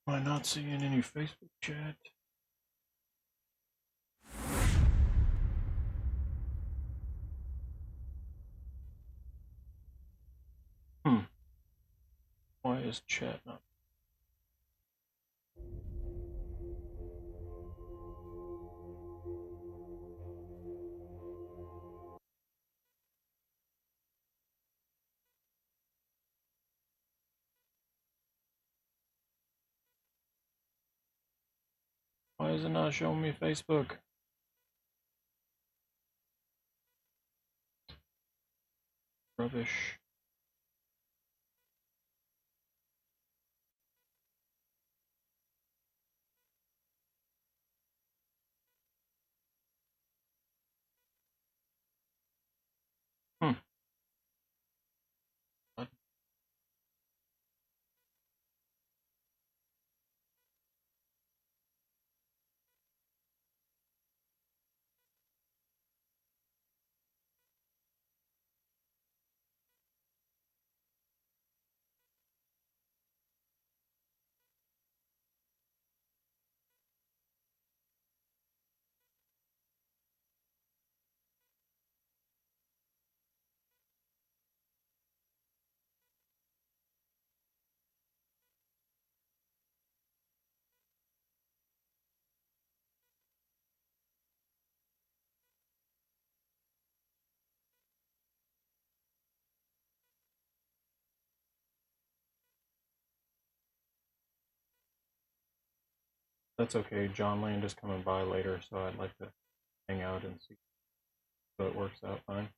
Am I not seeing any Facebook chat? Why is chat not? Why is it not showing me Facebook? Rubbish. That's okay. John Land is coming by later, so I'd like to hang out and see if it works out fine.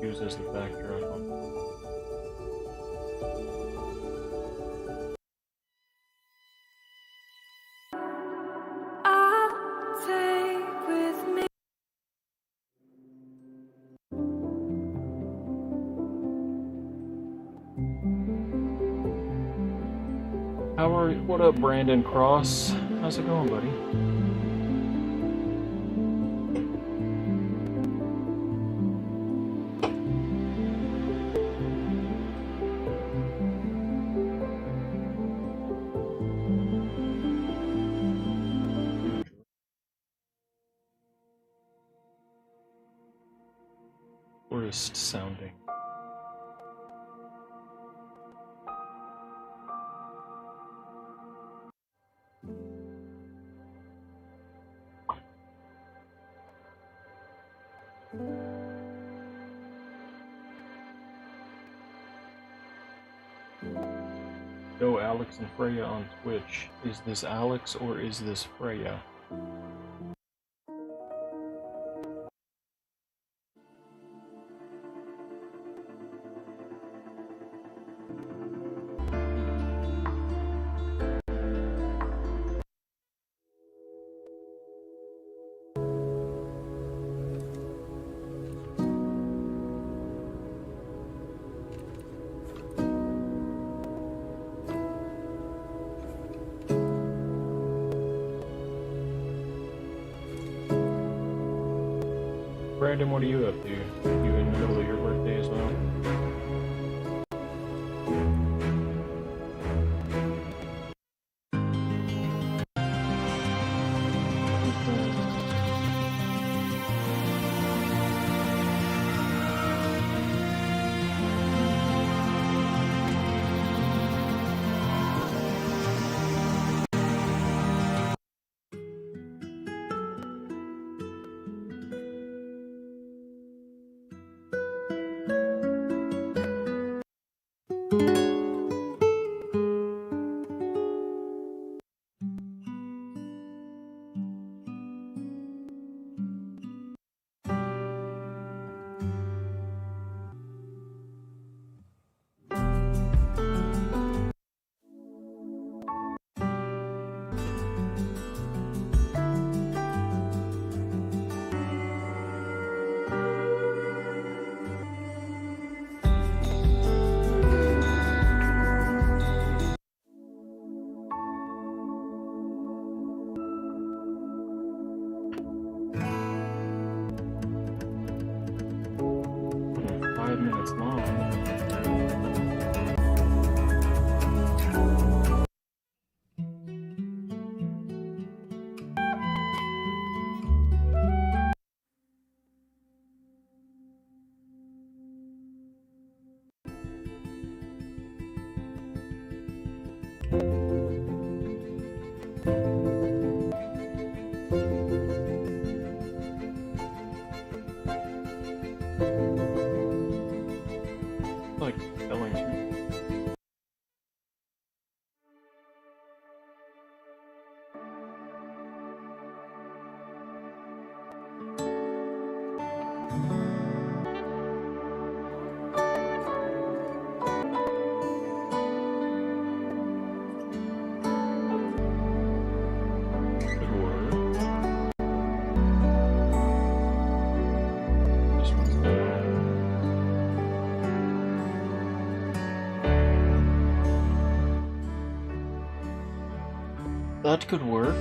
use as the backdrop. What up, Brandon Cross? How's it going, buddy? Forest sounding. Yo, Alex and Freya on Twitch. Is this Alex or is this Freya? Brandon, what are you up to? You in the middle of your birthday as well? Minutes long. Like telling you. That could work.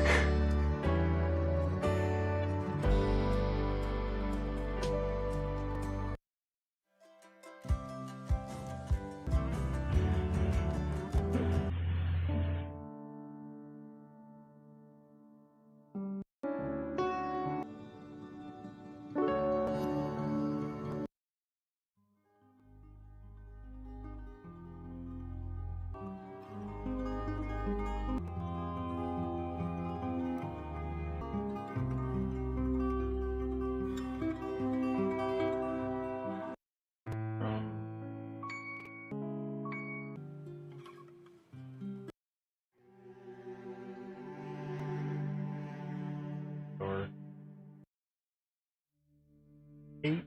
Or 8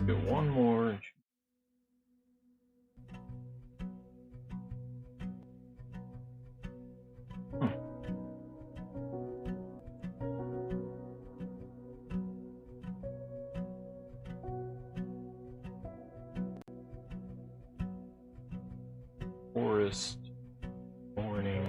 get one more. And forest morning.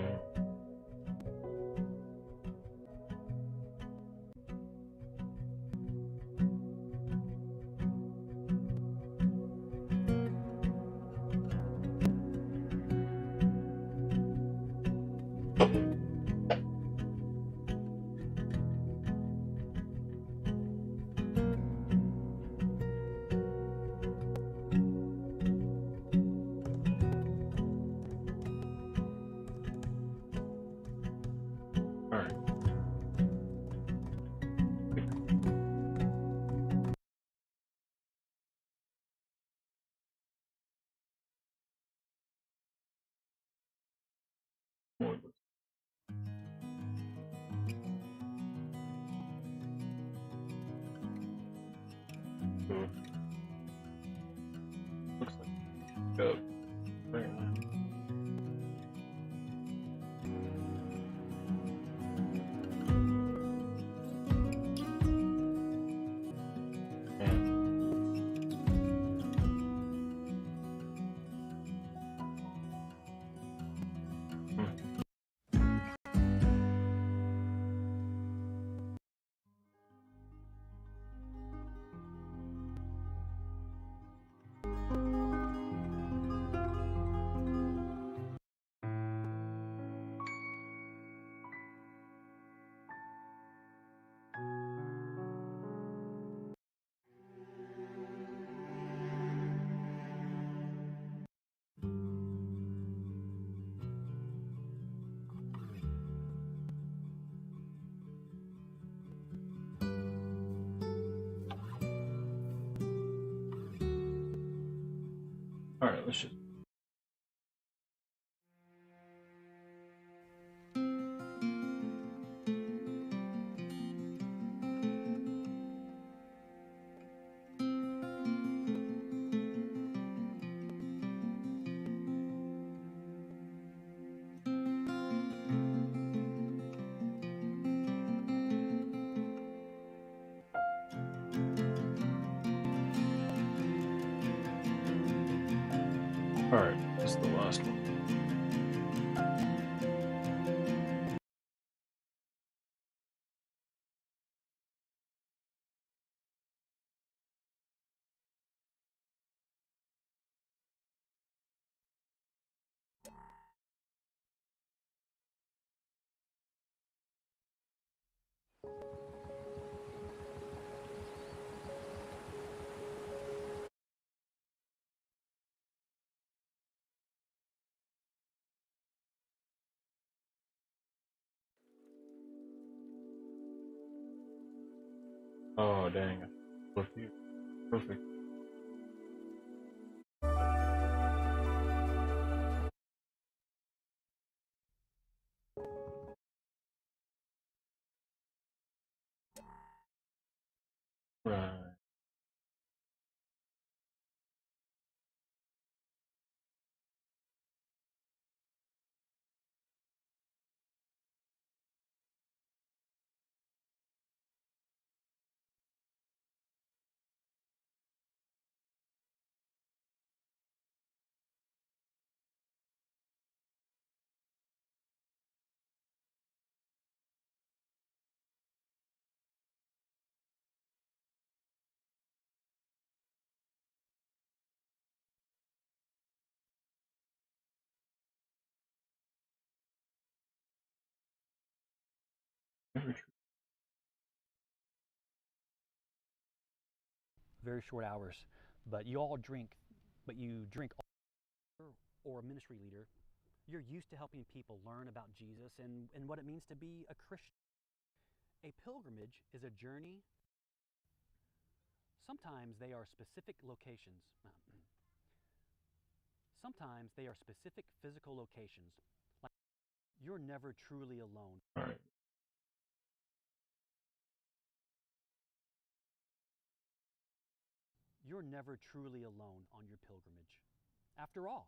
Alright. More of this. So, looks like go right now. Alright, let's just. Alright, this is the last one. Oh, dang. Look here. Perfect. Right. Very short hours, but you all drink, or a ministry leader, you're used to helping people learn about Jesus and what it means to be a Christian. A pilgrimage is a journey. Sometimes they are specific locations. Sometimes they are specific physical locations. Like you're never truly alone. Alright. you're never truly alone on your pilgrimage. After all,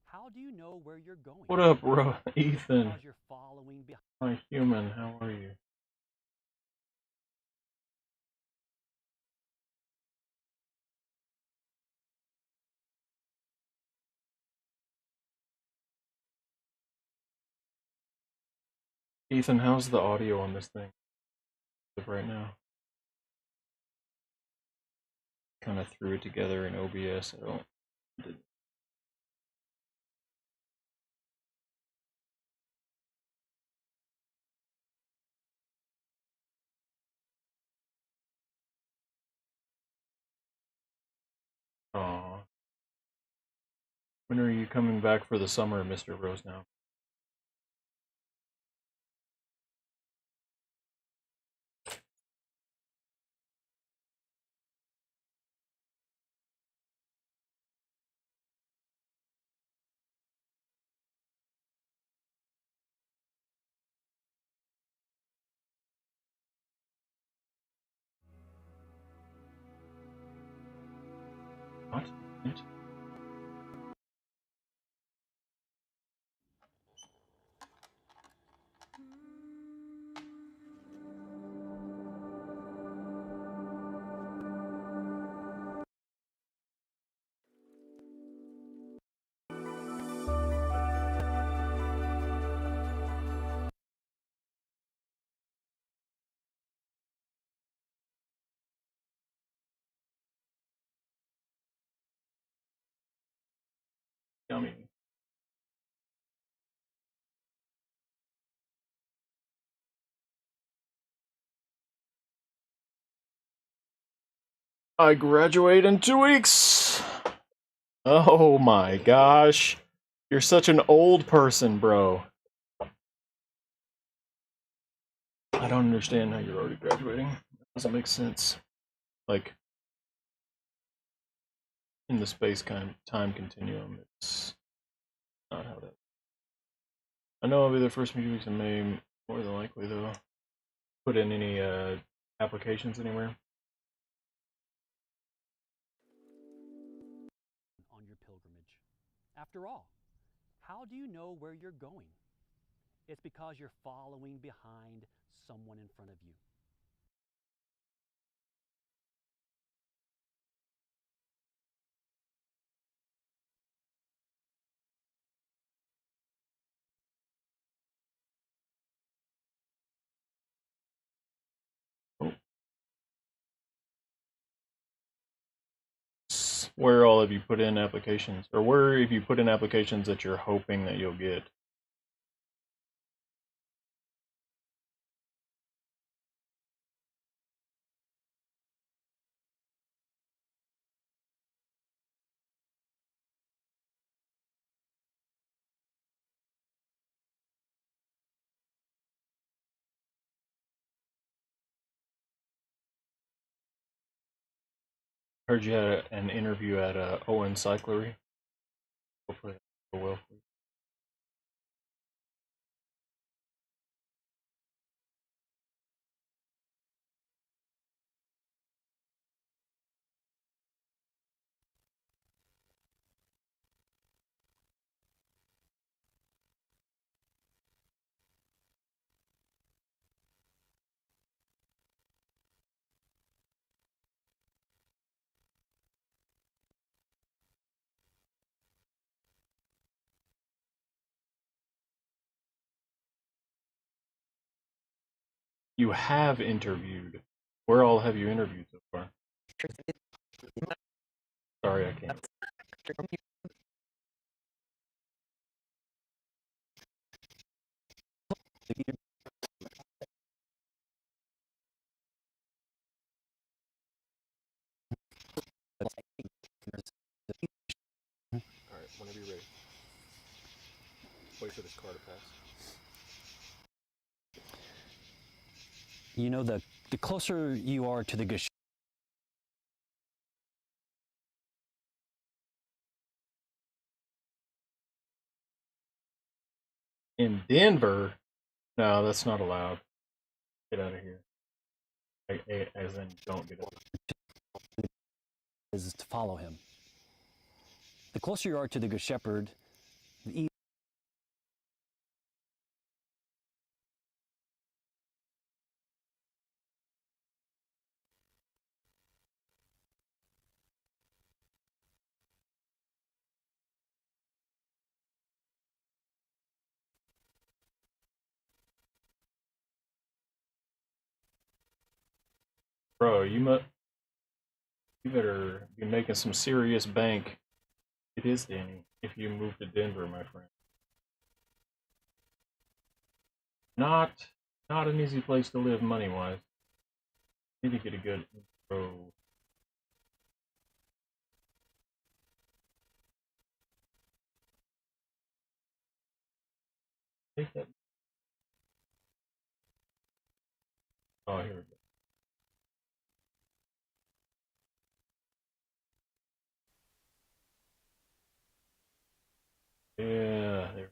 how do you know where you're going? What up, bro? Ethan. Because you're following behind. My human, how are you? Ethan, how's the audio on this thing right now? Kind of threw it together in OBS. I don't. Aw. When are you coming back for the summer, Mr. Rose now? What? It? Yummy. I graduate in 2 weeks! Oh my gosh. You're such an old person, bro. I don't understand how you're already graduating. That doesn't make sense. Like, in the time continuum, it's not how that. I know I'll be the first few weeks in May, more than likely, though. Put in any applications anywhere? On your pilgrimage. After all, how do you know where you're going? It's because you're following behind someone in front of you. Oh. Where all have you put in applications? Or where have you put in applications that you're hoping that you'll get? Heard you had an interview at Owen Cyclery. Hopefully that will go well for you. You have interviewed. Where all have you interviewed so far? Sorry, I can't. Alright, whenever you're ready. Wait for this car to pass. You know, the closer you are to the Gesh. In Denver? No, that's not allowed. Get out of here. As in, don't get out. is to follow him. The closer you are to the Good Shepherd, the easier. Bro, you better be making some serious bank. It is Danny. If you move to Denver, my friend. Not not an easy place to live money wise. Need to get a good intro. Take that. Oh, here we go. Yeah, there.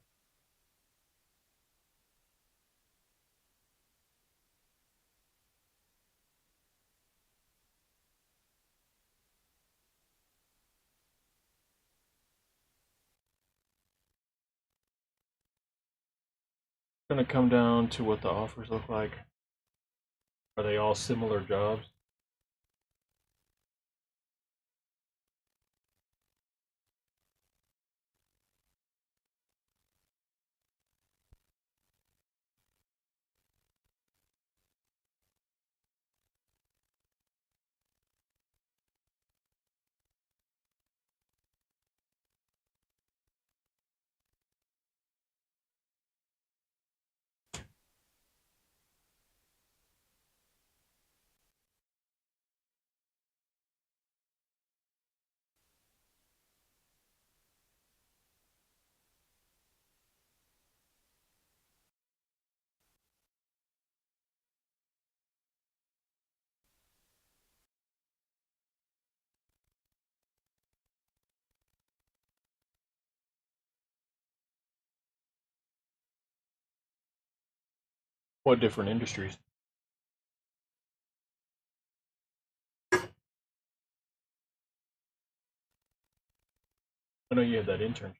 It's gonna come down to what the offers look like. Are they all similar jobs? What different industries? I know you had that internship,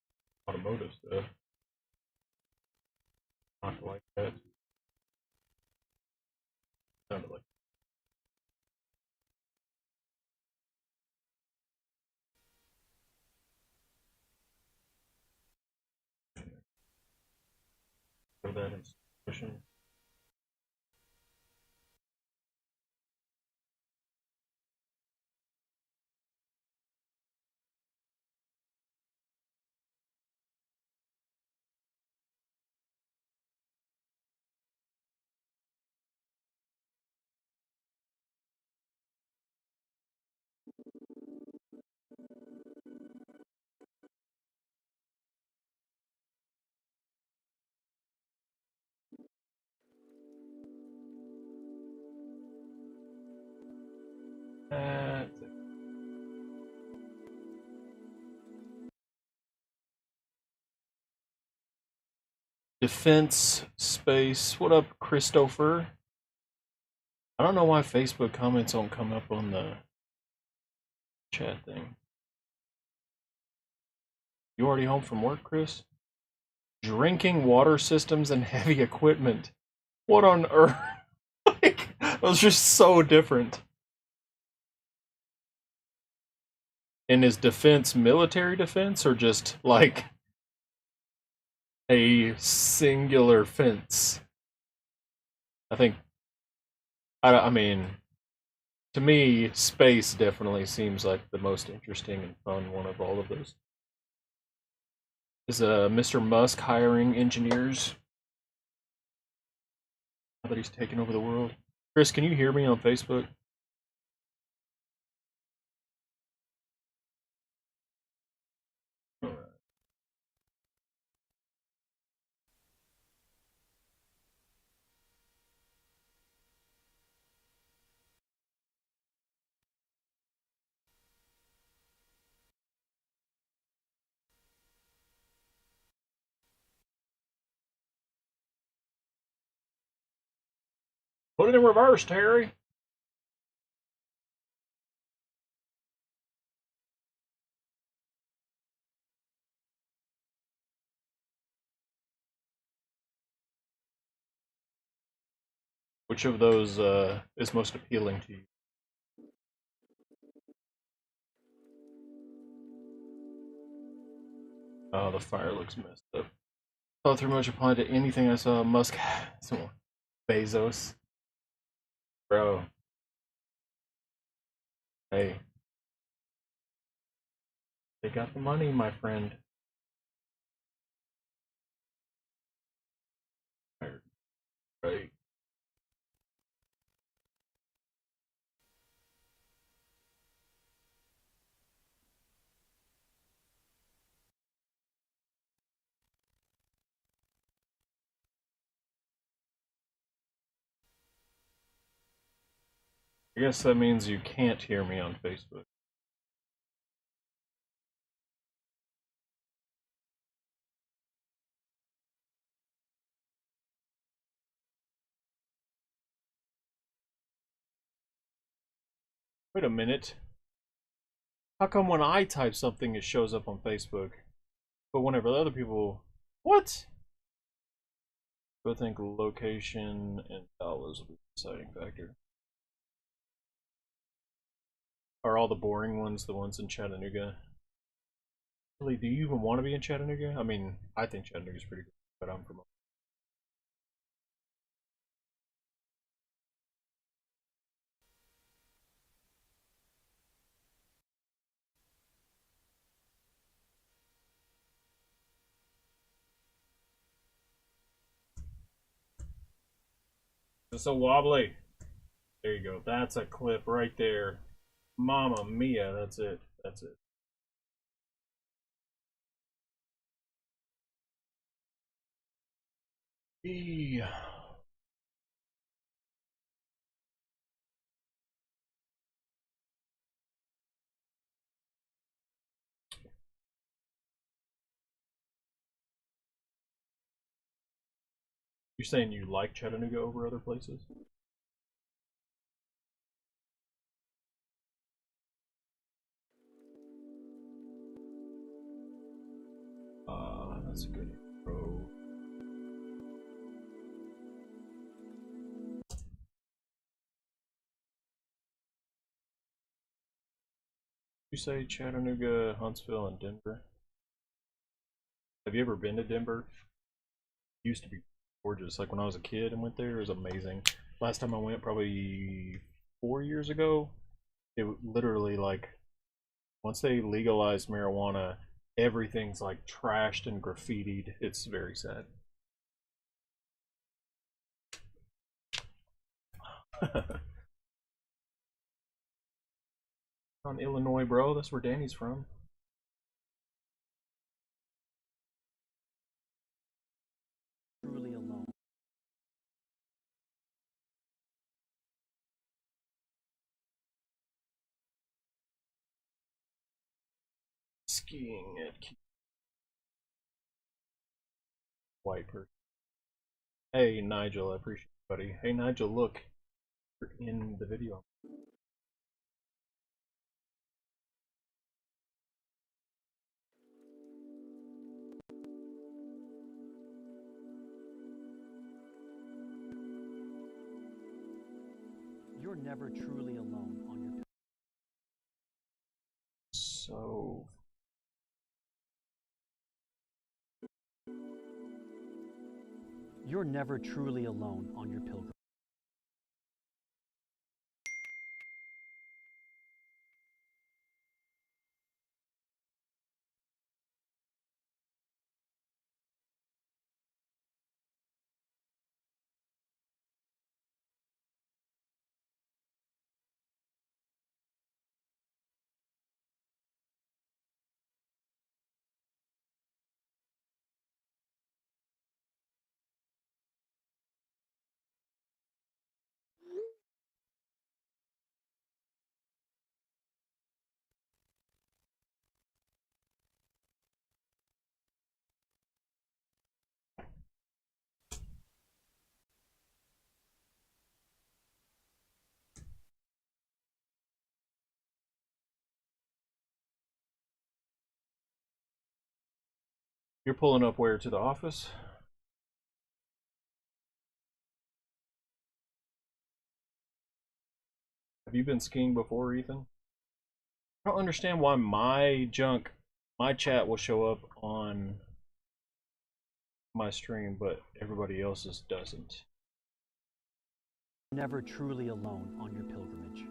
automotive stuff. Not like that. Sounded like. For that institution. That's it. Defense space. What up, Christopher? I don't know why Facebook comments don't come up on the chat thing. You already home from work, Chris? Drinking water systems and heavy equipment. What on earth? Like, those are so different. And is defense military defense or just like a singular fence? I think, I mean, to me, space definitely seems like the most interesting and fun one of all of those. Is Mr. Musk hiring engineers now that he's taken over the world? Chris, can you hear me on Facebook? All right. Put it in reverse, Terry. Which of those is most appealing to you? Oh, the fire looks messed up. Thought through much applied to anything I saw. Musk, Bezos, bro. Hey, they got the money, my friend. Right. I guess that means you can't hear me on Facebook. Wait a minute. How come when I type something it shows up on Facebook, but whenever the other people, what? I think location and dollars will be the deciding factor. Are all the boring ones the ones in Chattanooga? Really, do you even want to be in Chattanooga? I mean, I think Chattanooga's pretty good, but I'm from. It's so wobbly. There you go. That's a clip right there. Mama mia, that's it. That's it. You're saying you like Chattanooga over other places? That's a good intro. You say Chattanooga, Huntsville, and Denver? Have you ever been to Denver? It used to be gorgeous. Like when I was a kid and went there, it was amazing. Last time I went, probably 4 years ago. It literally like once they legalized marijuana, everything's like trashed and graffitied. It's very sad. On Illinois, bro. That's where Danny's from. Truly alone. Skiing at White person. Hey Nigel, I appreciate it, buddy. Hey Nigel, look, you're in the video. You're never truly alone on your So You're never truly alone on your pilgrimage. you're pulling up where to the office? Have you been skiing before, Ethan? I don't understand why my junk, my chat will show up on my stream, but everybody else's doesn't. Never truly alone on your pilgrimage.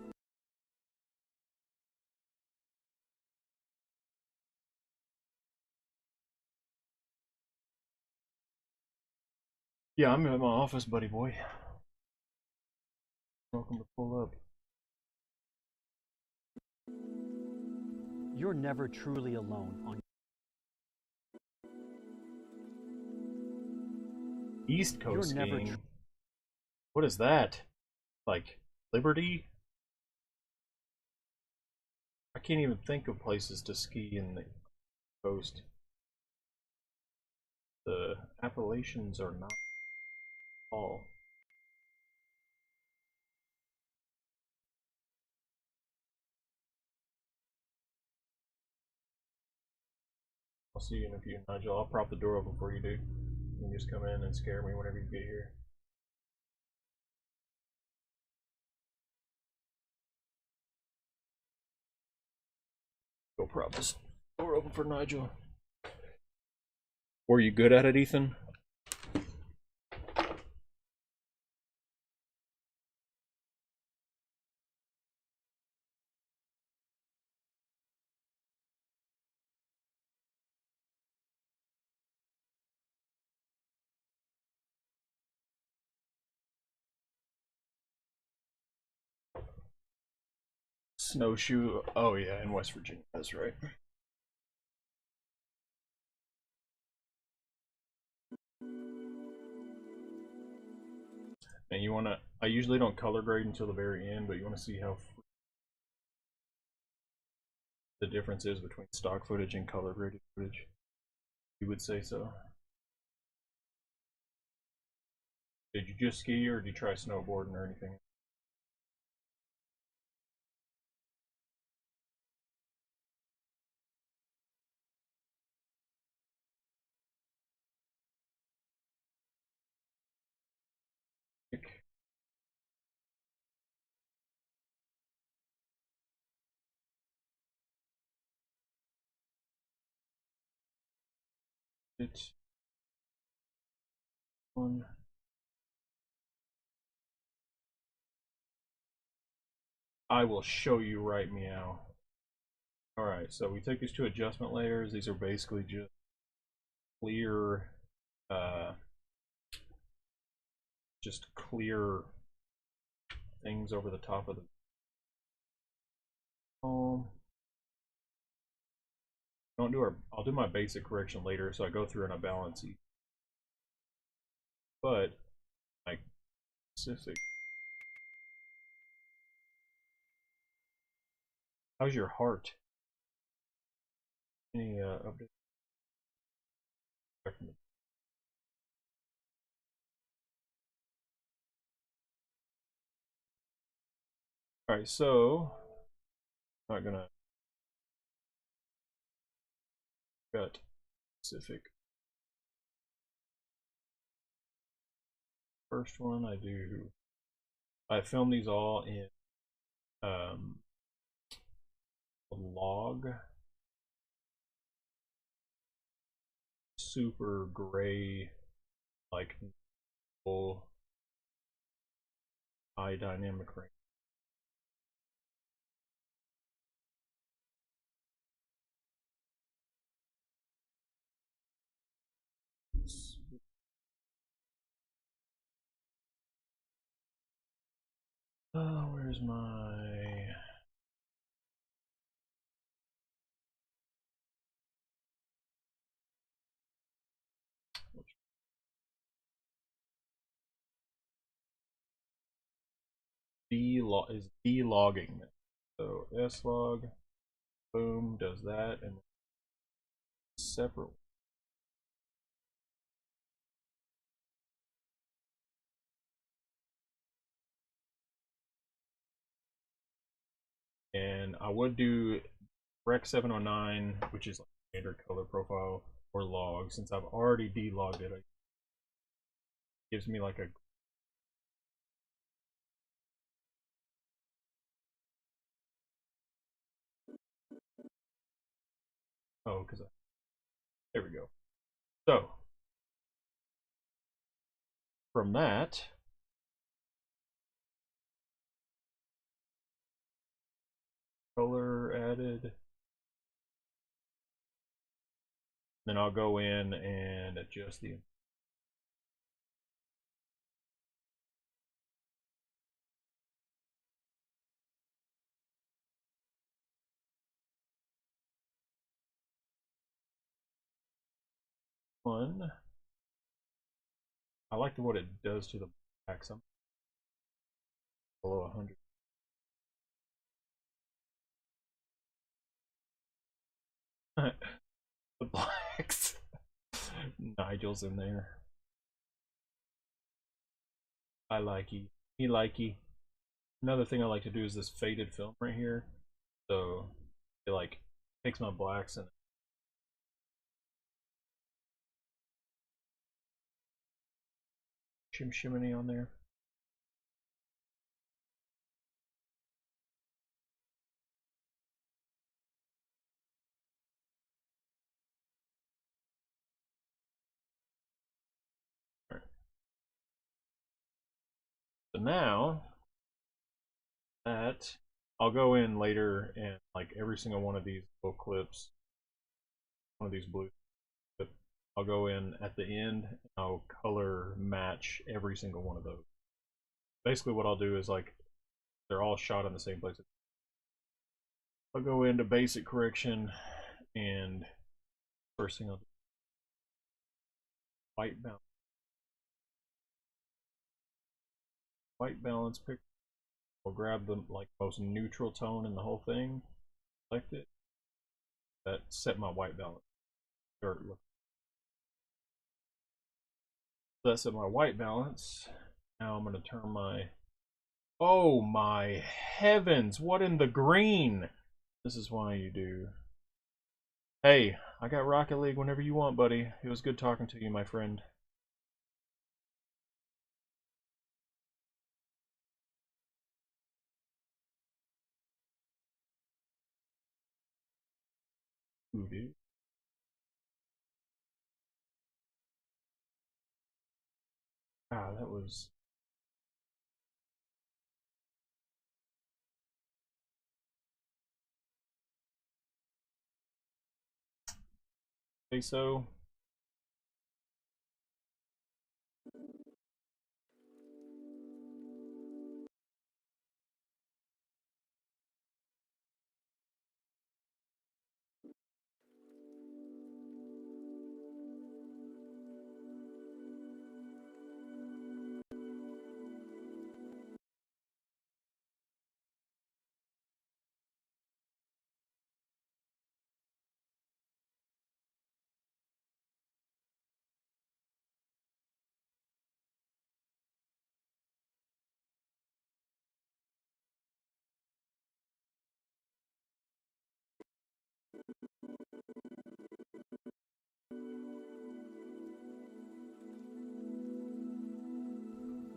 Yeah, I'm at my office, buddy boy. Welcome to pull up. You're never truly alone on East Coast You're never skiing. What is that? Like Liberty? I can't even think of places to ski in the coast. The Appalachians are not all. I'll see you in a few, Nigel. I'll prop the door open before you do. You can just come in and scare me whenever you get here. Go prop this door open for Nigel. Were you good at it, Ethan? Snowshoe. Oh yeah, in West Virginia. That's right. And you wanna? I usually don't color grade until the very end, but you want to see how the difference is between stock footage and color graded footage. You would say so. Did you just ski or did you try snowboarding or anything? It's one. I will show you right meow. Alright, so we took these two adjustment layers. These are basically just clear, uh, things over the top of the foam. Don't do our. I'll do my basic correction later, so I go through and I balance each. But like specific. How's your heart? Any update? All right, so I'm not gonna cut specific. First one I do. I film these all in a log, super gray, like full high dynamic range. Oh, where's my D-log is D-logging. So S-log, boom, does that, and separate. And I would do Rec 709, which is like standard color profile, or log. Since I've already D-logged it, it gives me like a Oh, because there we go. So from that, color added. Then I'll go in and adjust the one. I like what it does to the black. Some below 100. The blacks. Nigel's in there. I likey. He likey. Another thing I like to do is this faded film right here. So it like takes my blacks and shimmy on there. Right. So now that I'll go in later and like every single one of these little clips, one of these blue clips, I'll go in at the end and I'll color match every single one of those. Basically what I'll do is like they're all shot in the same place. I'll go into basic correction and first thing I'll do white balance. White balance pick. I'll grab the like most neutral tone in the whole thing, select it. That set my white balance. That's at my white balance. Now I'm going to turn my. Oh my heavens! What in the green? This is why you do. Hey, I got Rocket League whenever you want, buddy. It was good talking to you, my friend. Ooh, dude. Ah, that was. Say so.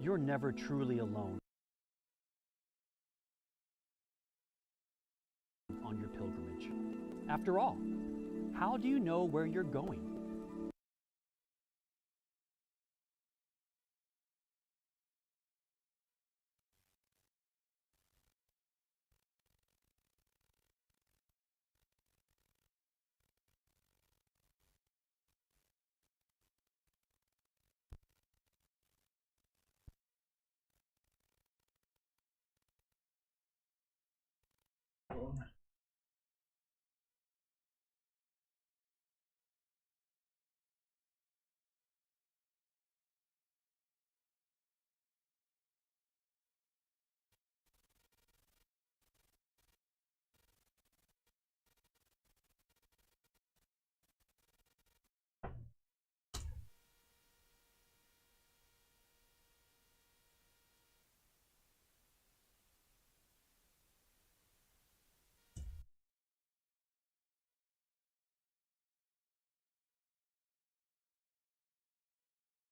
You're never truly alone on your pilgrimage. After all, how do you know where you're going?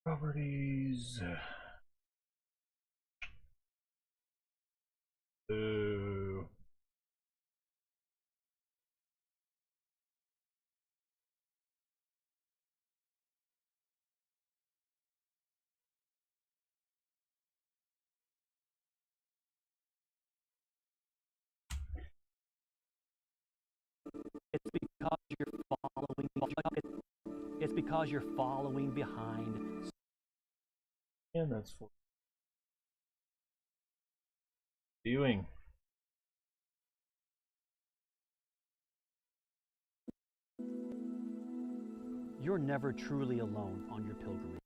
Properties. Ooh. because you're following behind. And that's for viewing. You're never truly alone on your pilgrimage.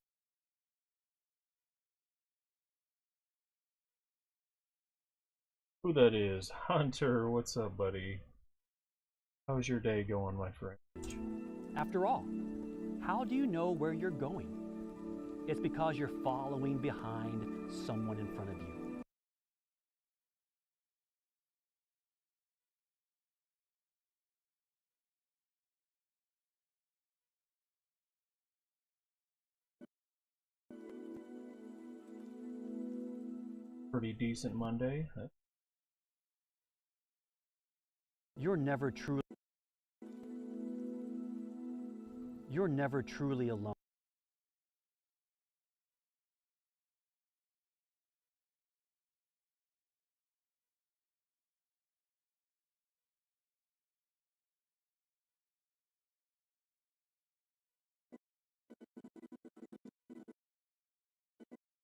Who that is? Hunter, what's up, buddy? How's your day going, my friend? After all, how do you know where you're going? It's because you're following behind someone in front of you. Pretty decent Monday. You're never truly alone.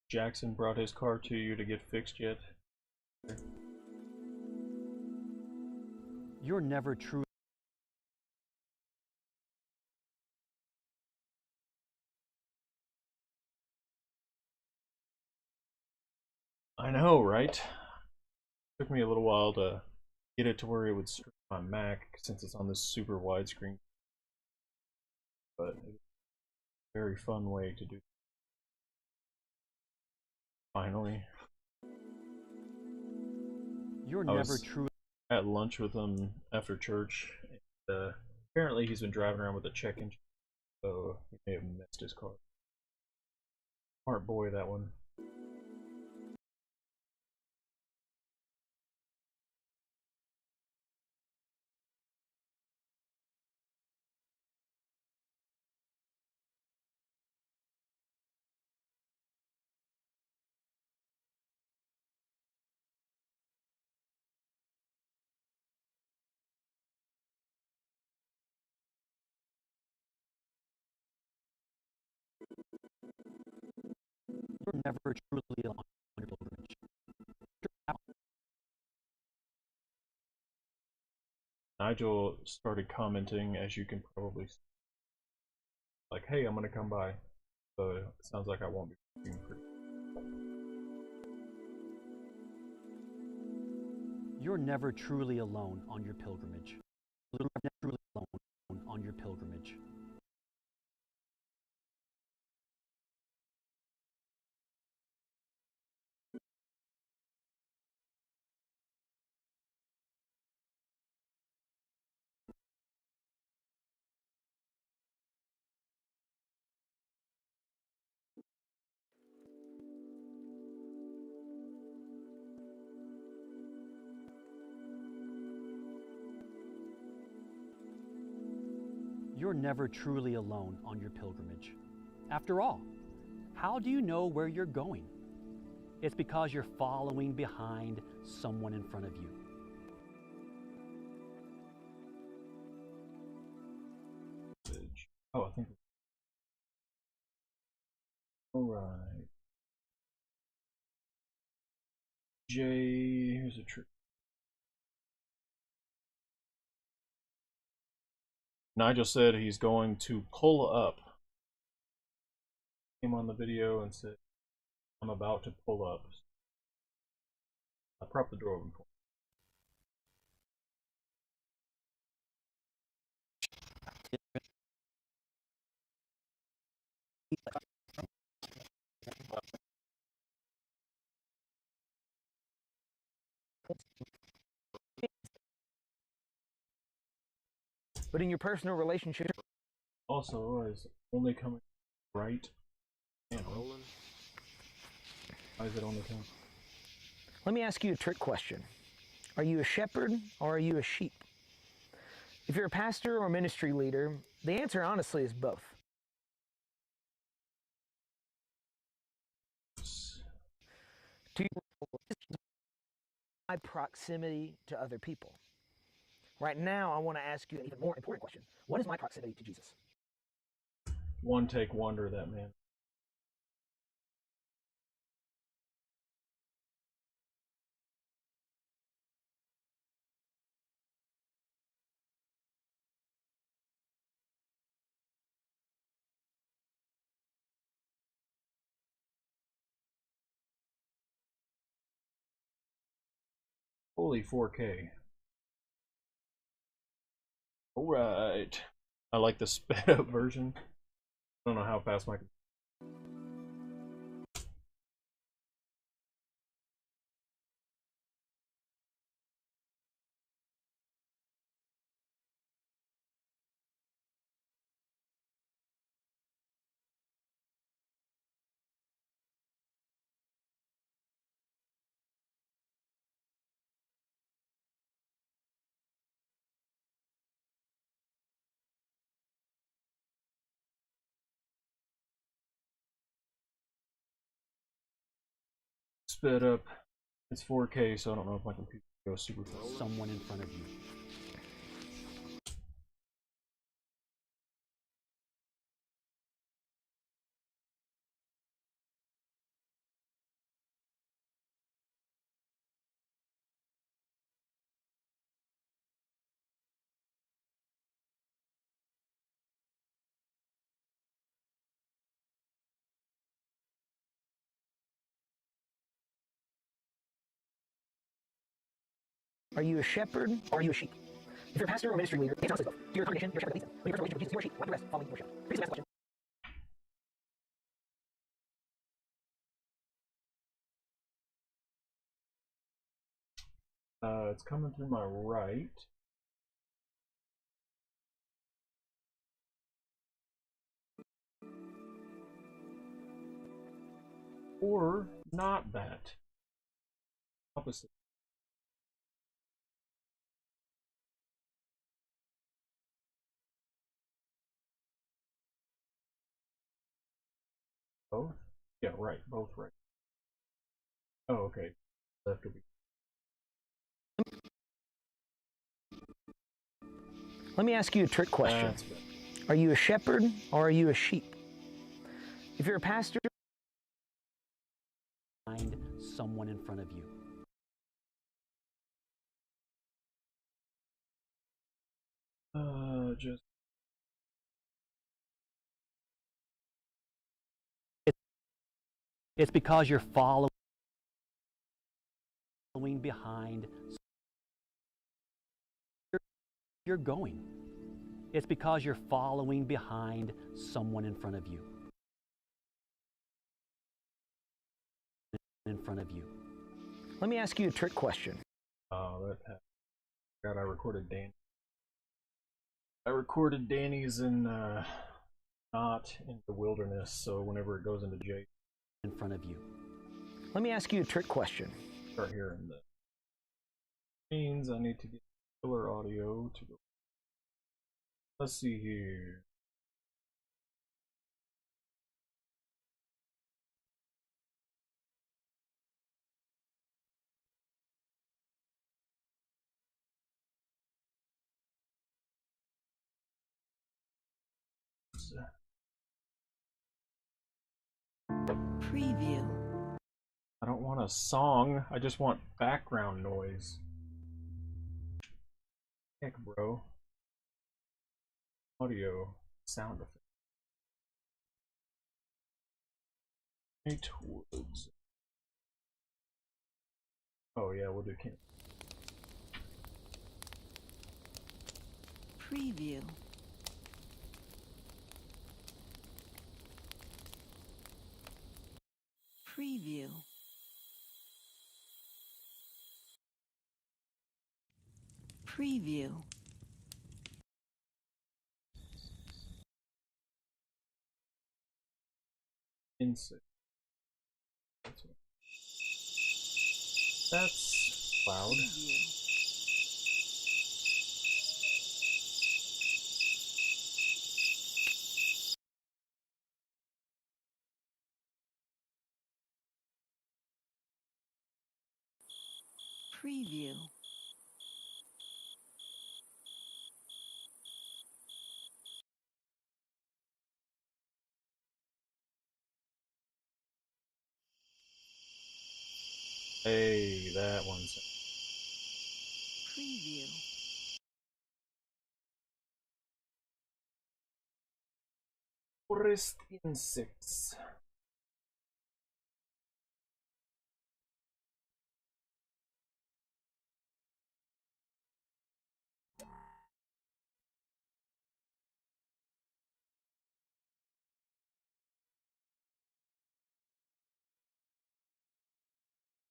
Jackson brought his car to you to get fixed yet? You're never truly. I know, right? Took me a little while to get it to where it would stream on Mac since it's on this super widescreen. But it's a very fun way to do it. Finally. You're never truly. At lunch with him after church. And, apparently he's been driving around with a check engine, so he may have missed his car. Smart boy, that one. You're never truly alone on your pilgrimage. Nigel started commenting, as you can probably see. Like, hey, I'm gonna come by. So it sounds like I won't be being pretty. You're never truly alone on your pilgrimage. You're never truly alone on your pilgrimage. You're never truly alone on your pilgrimage. After all, how do you know where you're going? It's because you're following behind someone in front of you. Oh, I think. Alright. Jay, here's a trick. Nigel said he's going to pull up. Came on the video and said, I'm about to pull up. I propped the door open for him. But in your personal relationship, Also, is only coming right. And why is it only coming? let me ask you a trick question. Are you a shepherd or are you a sheep? If you're a pastor or ministry leader, the answer honestly is both. To my proximity to other people. Right now, I want to ask you an even more important question. What is my proximity to Jesus? one take wonder, that man. Holy 4K. Alright. I like the sped up version. I don't know how fast my sped up. It's 4K, so I don't know if my computer goes super fast. Someone in front of you. Are you a shepherd or are you a sheep? If you're a pastor or ministry leader, answer honestly to your congregation, your shepherd leads them. When your personal relationship with Jesus, you're a sheep, like the rest, following your shepherd. Previously asked question. It's coming through my right. Or not that. Opposite. Both? Yeah, right. Both right. Oh, okay. Left will be. Let me ask you a trick question. That's better. Are you a shepherd or are you a sheep? If you're a pastor, Find someone in front of you. Just It's because you're following behind. You're going. It's because you're following behind someone in front of you. In front of you. let me ask you a trick question. oh, that. God, I recorded Danny. I recorded Danny's in not in the wilderness, so whenever it goes into Jake, In front of you. Let me ask you a trick question. start hearing the means I need to get killer audio to go. Let's see here. Preview. I don't want a song, I just want background noise. Heck, bro. Audio, sound effect. Nate Woods. Oh yeah, we'll do camp. Preview. Preview. Preview. Insect. That's loud. Preview. Preview. Hey, that one's Preview. forest insects.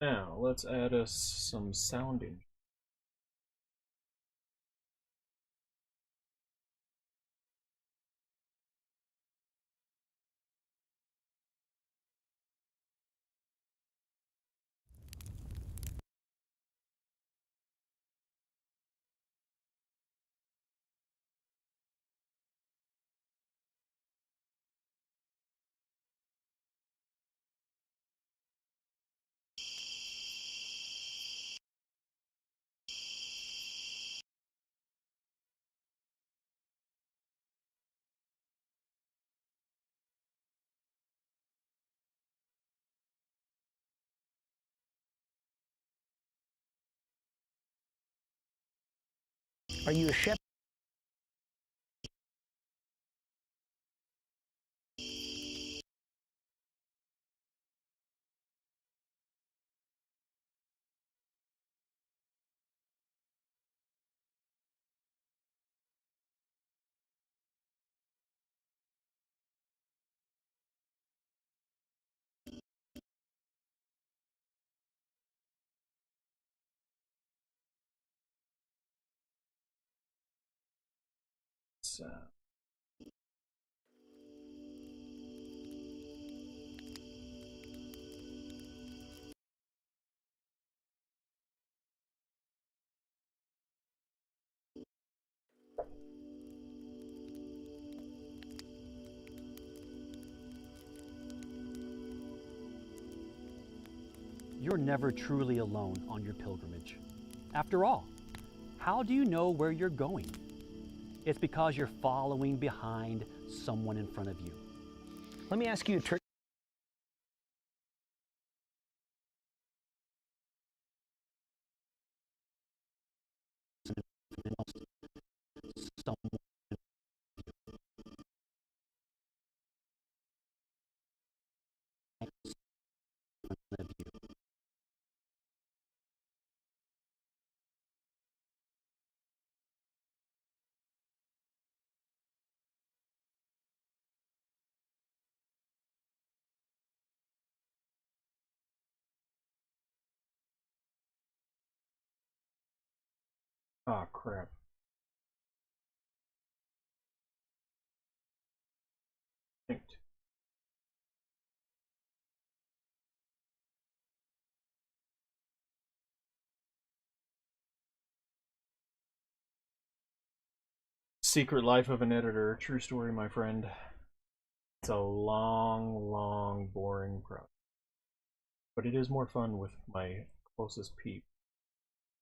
Now, let's add us some sounding. Are you a shepherd? Sound. You're never truly alone on your pilgrimage. After all, how do you know where you're going? It's because you're following behind someone in front of you. Let me ask you a trick. Someone in front of you. Ah, crap. Think. Secret Life of an Editor. True story, my friend. It's a long, long, boring process. But it is more fun with my closest peep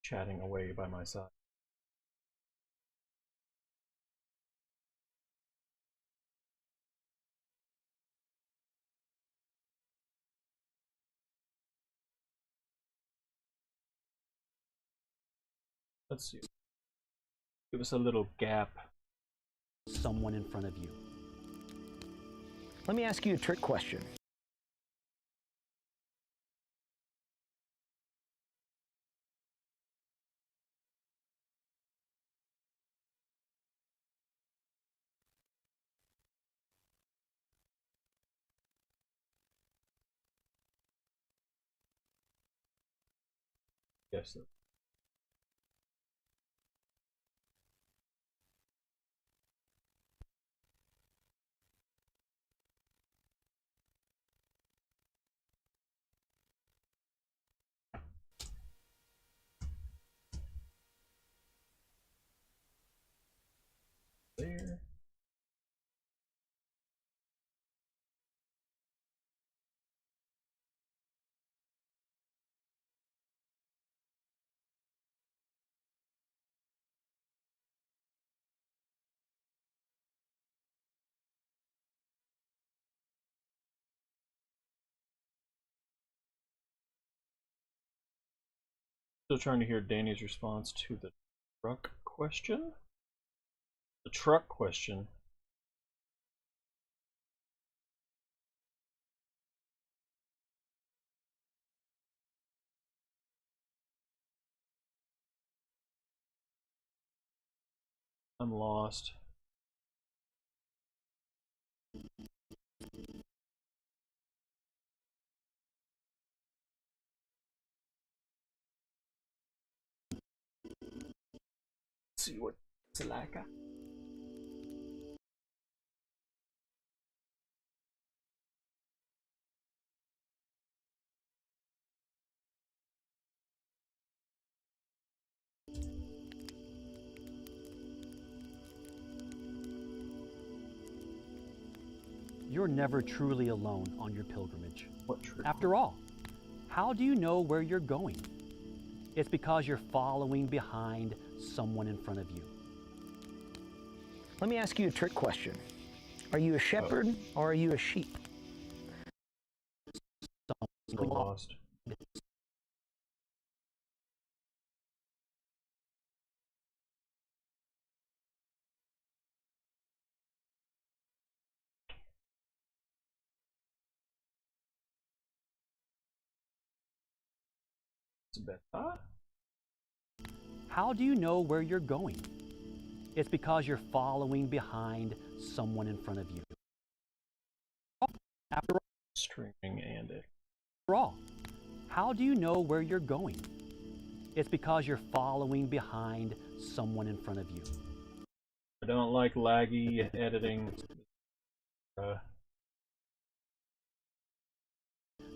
chatting away by my side. Let's see. Give us a little gap. Someone in front of you. Let me ask you a trick question. Yes. There. Still trying to hear Danny's response to the truck question. The truck question. I'm lost. Let's see what it's like. You're never truly alone on your pilgrimage. What truth? After all, how do you know where you're going? It's because you're following behind someone in front of you. Let me ask you a trick question. Are you a shepherd or are you a sheep? I'm lost. It's better. How do you know where you're going? It's because you're following behind someone in front of you. After Streaming and it. all, how do you know where you're going? It's because you're following behind someone in front of you. I don't like laggy editing.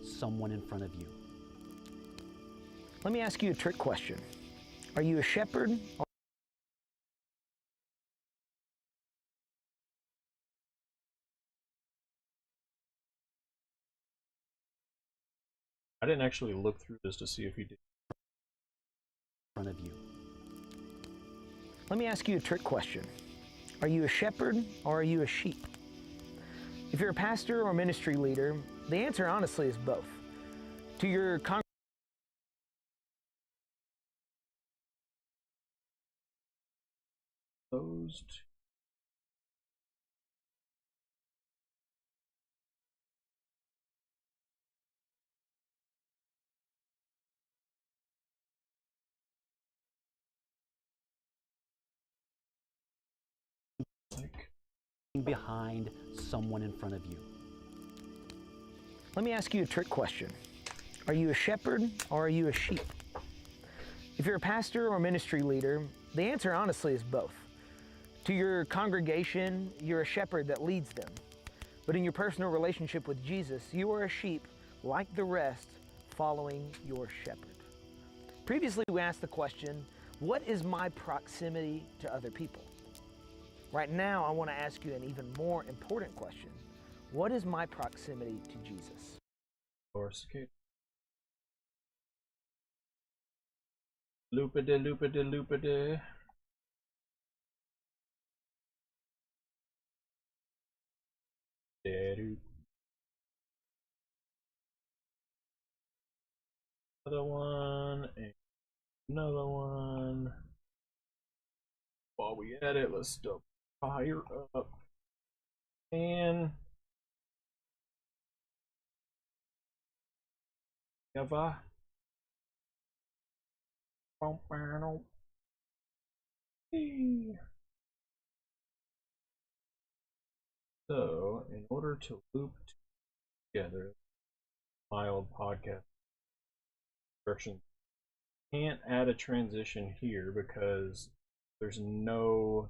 Someone in front of you. Let me ask you a trick question. Are you a shepherd or I didn't actually look through this to see if he did. In front of you. Let me ask you a trick question. Are you a shepherd or are you a sheep? If you're a pastor or ministry leader, the answer honestly is both. To your Those two. Behind someone in front of you. Let me ask you a trick question. Are you a shepherd or are you a sheep? If you're a pastor or ministry leader, the answer honestly is both. To your congregation, you're a shepherd that leads them. But in your personal relationship with Jesus, you are a sheep like the rest, following your shepherd. Previously, we asked the question, what is my proximity to other people? Right now, I want to ask you an even more important question. What is my proximity to Jesus? Loopity loopity loopity. Another one, and another one. While we at it, let's double fire up. And Eva. So, in order to loop together my old podcast version, can't add a transition here because there's no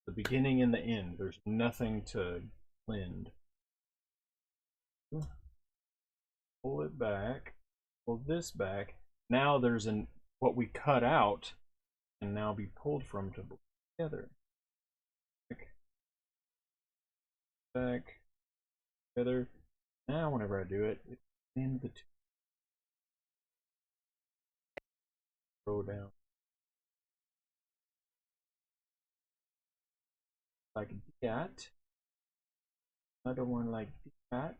the beginning and the end. There's nothing to blend. Pull it back. Pull this back. Now there's an what we cut out can now be pulled from to together. Back together. Now whenever I do it, it's in the two. Go down. Like that. Another one like that.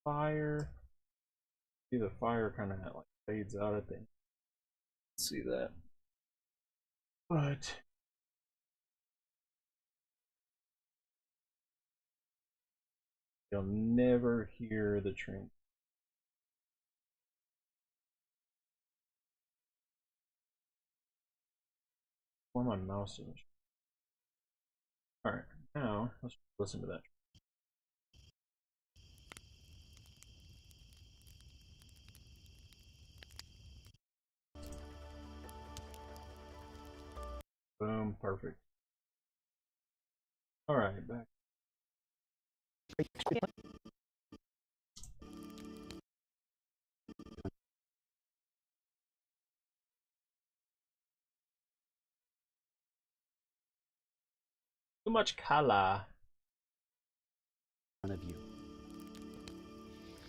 Fire. See the fire kind of like fades out at the end. See that, but you'll never hear the train. Or my mouse is. All right, now let's listen to that. Boom, perfect. All right, back. Too much color. One of you.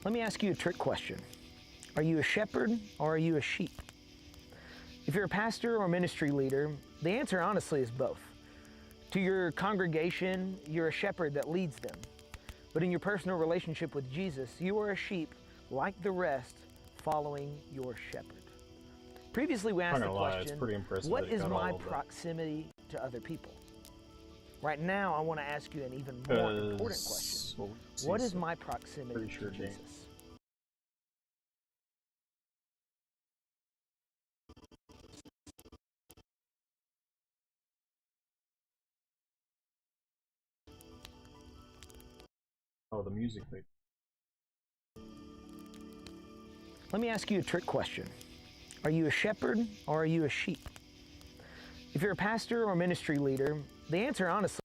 Let me ask you a trick question. Are you a shepherd or are you a sheep? If you're a pastor or ministry leader, the answer honestly is both. To your congregation, you're a shepherd that leads them. But in your personal relationship with Jesus, you are a sheep like the rest, following your shepherd. Previously, we asked the question, what is my proximity to other people? Right now, I want to ask you an even more important question. What is my proximity to Jesus? Oh, the music page. Let me ask you a trick question. Are you a shepherd or are you a sheep? If you're a pastor or ministry leader, the answer honestly.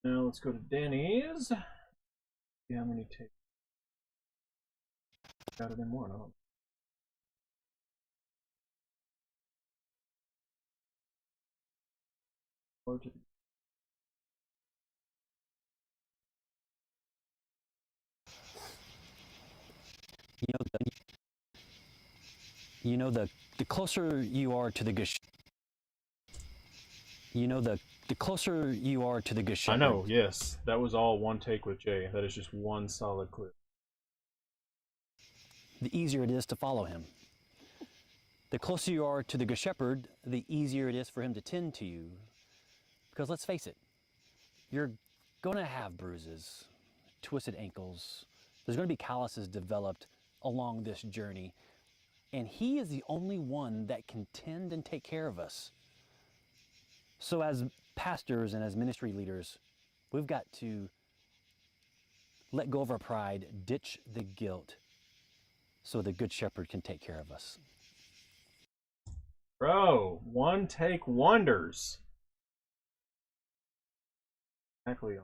Now let's go to Denny's. See how many takes. Got it in one. Oh. Or to You know the closer you are to the good. You know the closer you are to the good shepherd. I know. Yes, that was all one take with Jay. That is just one solid clip. The easier it is to follow him. The closer you are to the good shepherd, the easier it is for him to tend to you. Because let's face it, you're going to have bruises, twisted ankles. There's going to be calluses developed along this journey. And he is the only one that can tend and take care of us. So as pastors and as ministry leaders, we've got to let go of our pride, ditch the guilt, so the good shepherd can take care of us. Bro, one take wonders. Exactly.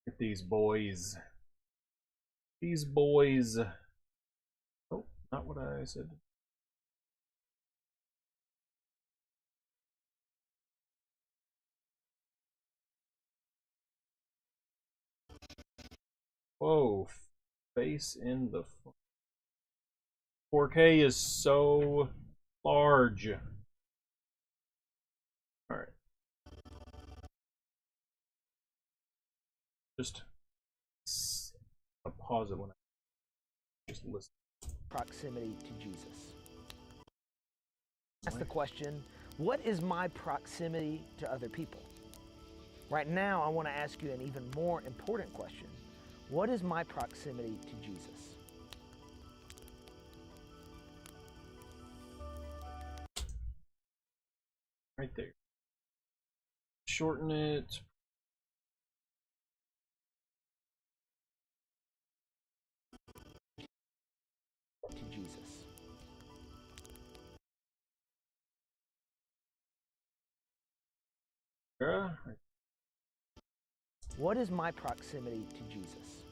Get these boys. These boys. Oh, not what I said. Whoa, face in the 4K is so large. All right. Just pause it when I just listen. Proximity to Jesus. Ask the question, what is my proximity to other people? Right now, I want to ask you an even more important question. What is my proximity to Jesus? Right there. Shorten it. To Jesus. What is my proximity to Jesus?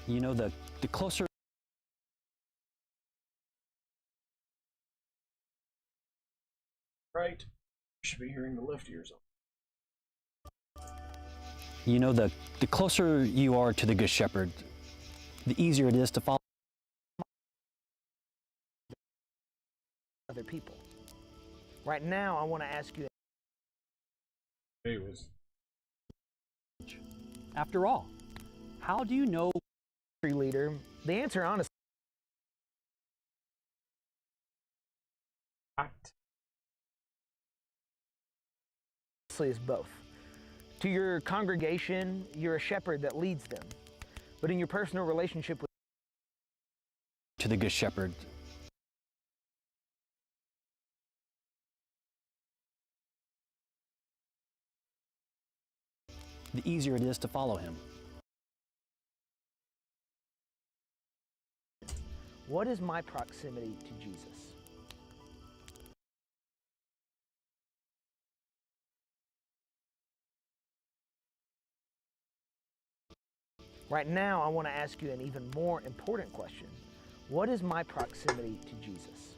You know the closer. Right. You should be hearing the left ears on. You know the closer you are to the good shepherd, the easier it is to follow. other people. Right now, I want to ask you. Anyways. After all, how do you know Leader, the answer honestly is both. To your congregation, you're a shepherd that leads them. But in your personal relationship with to the Good Shepherd? The easier it is to follow him. what is my proximity to Jesus? Right now, I want to ask you an even more important question. What is my proximity to Jesus?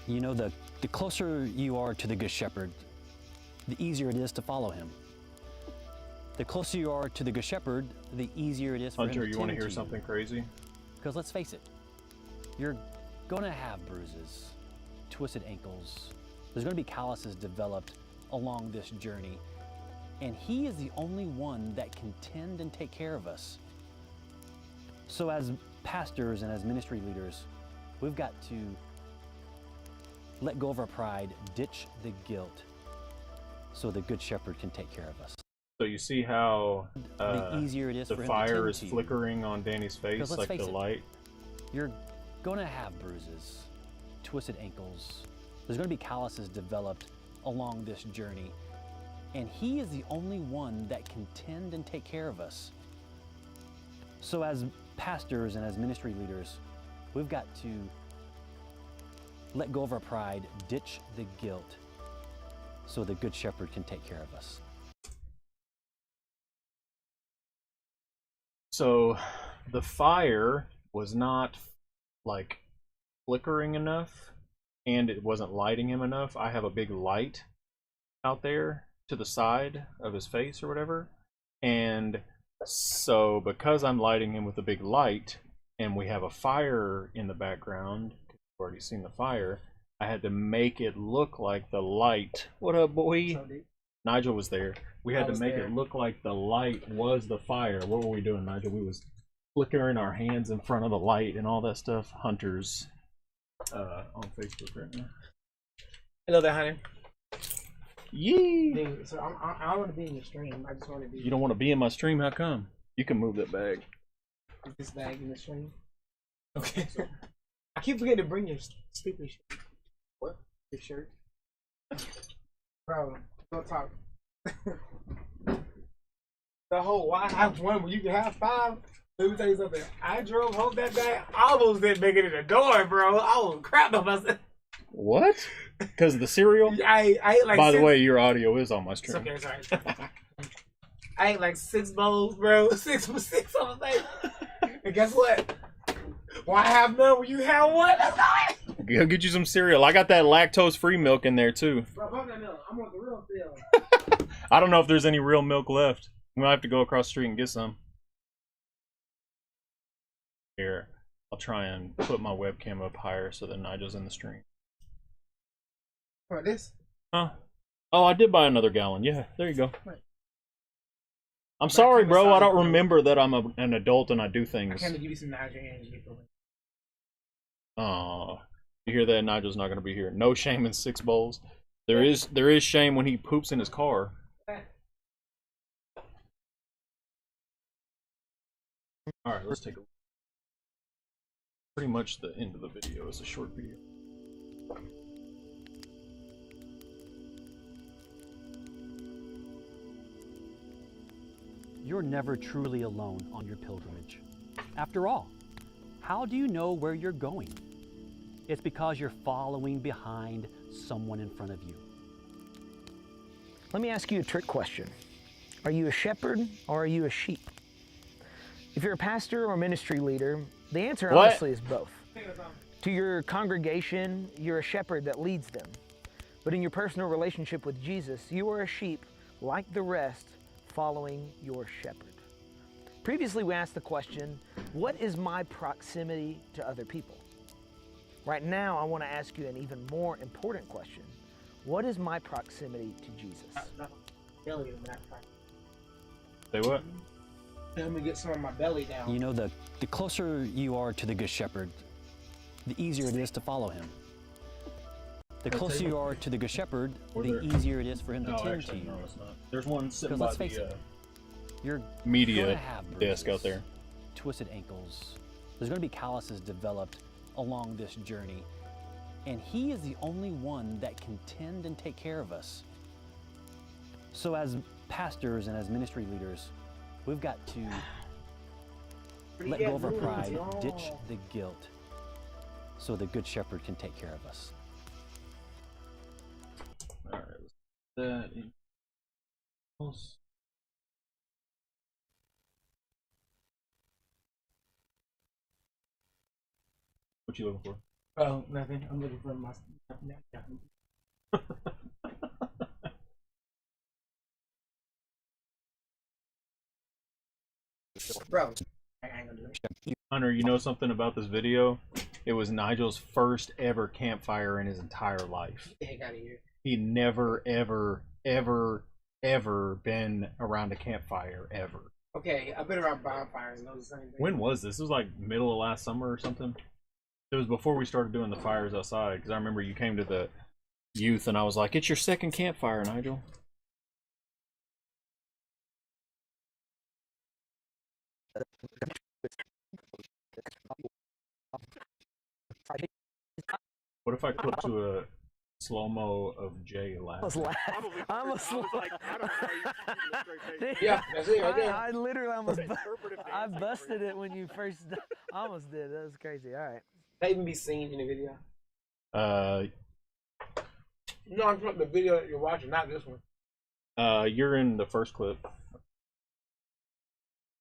You know, the closer you are to the Good Shepherd, the easier it is to follow him. The closer you are to the Good Shepherd, the easier it is for Hunter, him to you want to tend hear you. something crazy? Because let's face it, you're going to have bruises, twisted ankles. There's going to be calluses developed along this journey. And he is the only one that can tend and take care of us. So as pastors and as ministry leaders, we've got to let go of our pride, ditch the guilt, so the Good Shepherd can take care of us. So you see how The easier it is the for him fire to tend is to you. flickering on Danny's face, Because let's like face the it, light? You're going to have bruises, twisted ankles. There's going to be calluses developed along this journey. And he is the only one that can tend and take care of us. So as pastors and as ministry leaders, we've got to let go of our pride, ditch the guilt, so the Good Shepherd can take care of us. So the fire was not like flickering enough, and it wasn't lighting him enough. I have a big light out there to the side of his face or whatever, and so because I'm lighting him with a big light and we have a fire in the background, you've already seen the fire, I had to make it look like the light. What up, boy? Nigel was there. We had to make it look like the light was the fire. What were we doing, Nigel? We was flickering our hands in front of the light and all that stuff. Hunter's on Facebook right now. Hello there, honey. Yee! Dude, so I don't want to be in your stream. I just want to be. You don't want to be in my stream? How come? You can move that bag. Is this bag in the stream? Okay. I keep forgetting to bring your stupid shirt. What? Your shirt? Bro, don't talk. The whole why have one when you can have five? Let me tell you something. I drove home that day. I almost didn't make it in the door, bro. I was crap on myself. What? Because of the cereal? I ate like By the six... way, your audio is on my It's stream. okay, sorry. I ate like 6 bowls, bro. 6 for 6 on the day. And guess what? Why have none when you have one? That's not it. Go get you some cereal. I got that lactose-free milk in there too. Bro, fuck that milk. I'm on the real deal. I don't know if there's any real milk left. I'm gonna have to go across the street and get some. Here, I'll try and put my webcam up higher so that Nigel's in the stream. What, this? Huh? Oh, I did buy another gallon. Yeah, there you go. What? I'm sorry, Back to the bro. I side, don't bro. remember that I'm an adult and I do I things. can't give you some Niger energy for me. Oh, you hear that? Nigel's not gonna be here. No shame in 6 bowls. There is shame when he poops in his car. All right, let's take a. Pretty much the end of the video is a short video. You're never truly alone on your pilgrimage. After all, how do you know where you're going? It's because you're following behind someone in front of you. Let me ask you a trick question. Are you a shepherd or are you a sheep? If you're a pastor or ministry leader, the answer What? honestly is both. To your congregation, you're a shepherd that leads them. But in your personal relationship with Jesus, you are a sheep like the rest, following your shepherd. Previously, we asked the question, what is my proximity to other people? Right now, I want to ask you an even more important question. What is my proximity to Jesus? Belly in that part. Say what? Let me get some of my belly down. You know, the closer you are to the Good Shepherd, the easier it is to follow him. The closer you are to the Good Shepherd, the easier it is for him to tend to you. No, it's not. There's one sitting Because by let's face it, you're media gonna have desk out bruises, there. twisted ankles. There's going to be calluses developed along this journey, and he is the only one that can tend and take care of us. So as pastors and as ministry leaders, we've got to let go of our pride, ditch the guilt, so the Good Shepherd can take care of us. All right, let's put that in. What you looking for? Oh, nothing. I'm looking for my. Bro, I ain't gonna do it. Hunter, you know something about this video? It was Nigel's first ever campfire in his entire life. Get the heck out of here. He never, ever, ever, ever been around a campfire ever. Okay, I've been around bonfires and those same things. When was this? It was like middle of last summer or something. It was before we started doing the fires outside, because I remember you came to the youth and I was like, it's your second campfire, Nigel. What if I clip to a slow-mo of Jay laughing? I almost Yeah, that's it right there. I literally almost I busted it when you first I almost did. That was crazy. All right. That even be seen in the video. No, I'm talking about the video that you're watching, not this one. You're in the first clip.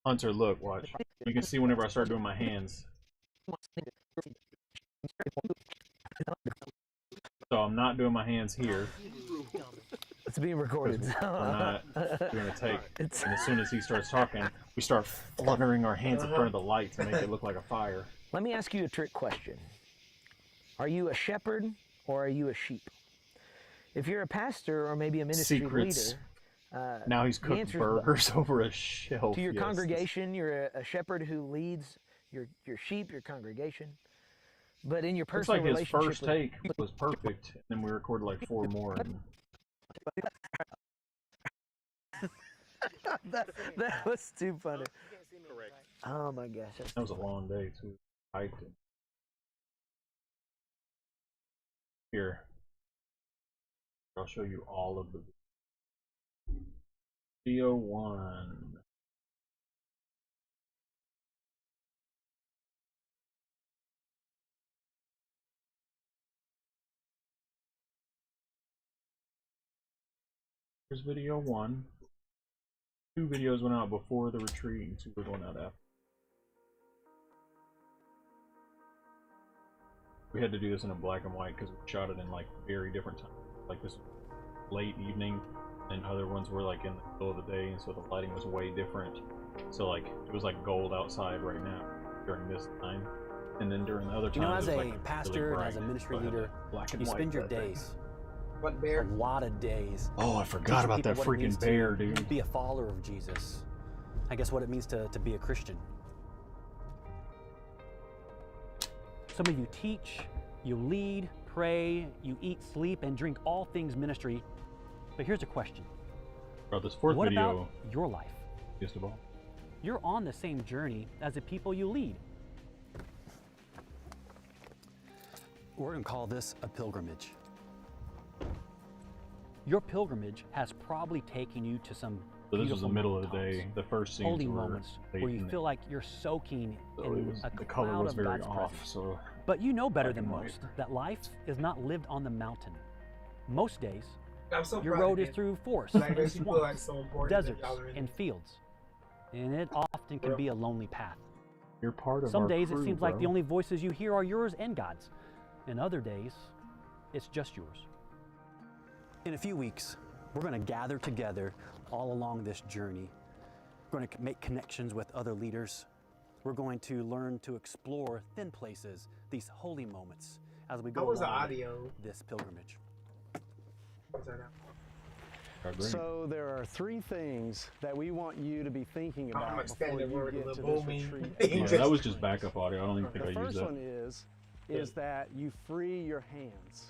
Hunter, look, watch. You can see whenever I start doing my hands. So I'm not doing my hands here. It's being recorded. We're not doing a take. And as soon as he starts talking, we start fluttering our hands in front of the light to make it look like a fire. Let me ask you a trick question. Are you a shepherd or are you a sheep? If you're a pastor or maybe a ministry Secrets. leader, Now he's the cooking answer is burgers over a shelf. to your Yes. congregation, you're a shepherd who leads your sheep, your congregation. But in your Looks personal like his relationship first take was perfect, and then we recorded like 4 more. And that was too funny. Oh my gosh. that was a long day too. Hiked it. Here, I'll show you all of the video 1. Here's video 1. 2 videos went out before the retreat, and 2 were going out after. We had to do this in a black and white because we shot it in like very different times. Like this late evening, and other ones were like in the middle of the day, and so the lighting was way different. So like it was like gold outside right now during this time, and then during the other time, You know, as it a was like pastor really and bright. as a ministry So I had leader, that black and you white spend your right there. days, What a bear? lot of days. Oh, I forgot teaching about that people what it means freaking bear, to dude. Be a follower of Jesus. I guess what it means to be a Christian. Some of you teach, you lead, pray, you eat, sleep, and drink all things ministry. But here's a question. Bro, this 4th What video about your life? is the ball. You're on the same journey as the people you lead. We're going to call this a pilgrimage. Your pilgrimage has probably taken you to some So this was the beautiful middle of the mountaintops, day. The first scenes holy were moments late where you in feel the- like you're soaking so in it was, a the color cloud was of very God's off. presence. So But you know better black than and white. most that life is not lived on the mountain. Most days, I'm so your proud road of is you. through forests, Like, and makes you feel like swamps, so important. that deserts, y'all are in and it. fields. And it often can be a lonely path. you're part of Some our days crew, it seems like the bro. only voices you hear are yours and God's. And other days, it's just yours. In a few weeks, we're going to gather together all along this journey. We're going to make connections with other leaders. We're going to learn to explore thin places, these holy moments, as we go How was the along audio? this pilgrimage. So there are 3 things that we want you to be thinking I'm about extending before you word a get to little this booming. retreat. Yeah, that was just backup audio. I don't even think The I used first that. one is that you free your hands.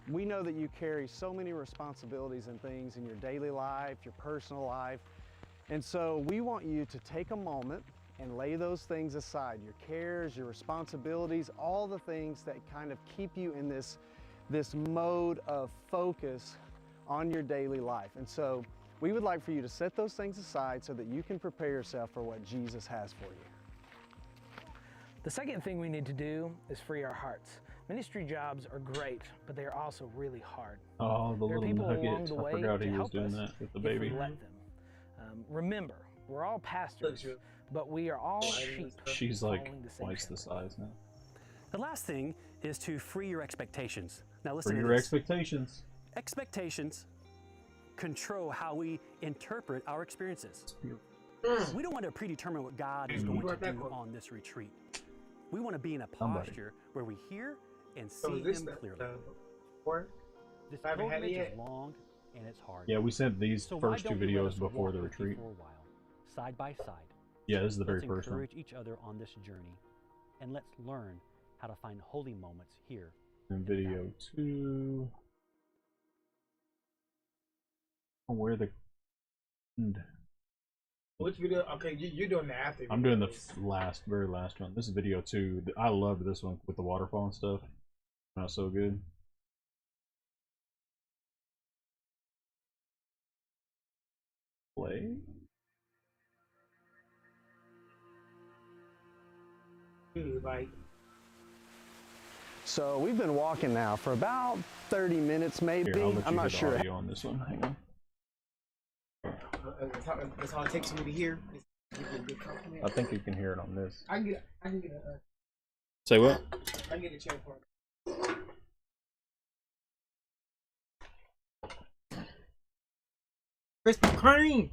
We know that you carry so many responsibilities and things in your daily life, your personal life, and so we want you to take a moment and lay those things aside, your cares, your responsibilities, all the things that kind of keep you in this mode of focus on your daily life. And so we would like for you to set those things aside so that you can prepare yourself for what Jesus has for you. The second thing we need to do is free our hearts. Ministry jobs are great, but they are also really hard. Oh, the There are little people along nugget. the I way forgot to he was help doing us that with the if we baby. let them. Remember, we're all pastors, but we are all sheep. She's like following the same twice the shepherd. size now. The last thing is to free your expectations. Now listen For to your this. expectations. Expectations control how we interpret our experiences. We don't want to predetermine what God is going to do on this retreat. We want to be in a posture where we hear and see Him clearly. This I haven't had it pilgrimage yet. is long and it's hard. Yeah, we sent these So why first 2 don't you let us videos before walk the with you retreat. for a while, side by side. Yeah, this is the very Let's first one. encourage each other on this journey, and let's learn how to find holy moments here. In video 2. Oh, where the. Which video? Okay, you're doing the after. I'm doing the very last one. This is video 2. I loved this one with the waterfall and stuff. Not so good. Play. Like, So we've been walking now for about 30 minutes maybe. Here, I'll let you I'm hear not the sure. audio on this one. Hang on. that's all it takes for me to hear. Give you a good compliment. I think you can hear it on this. I can get a Say what? I can get a chair for it. Krispy Kreme.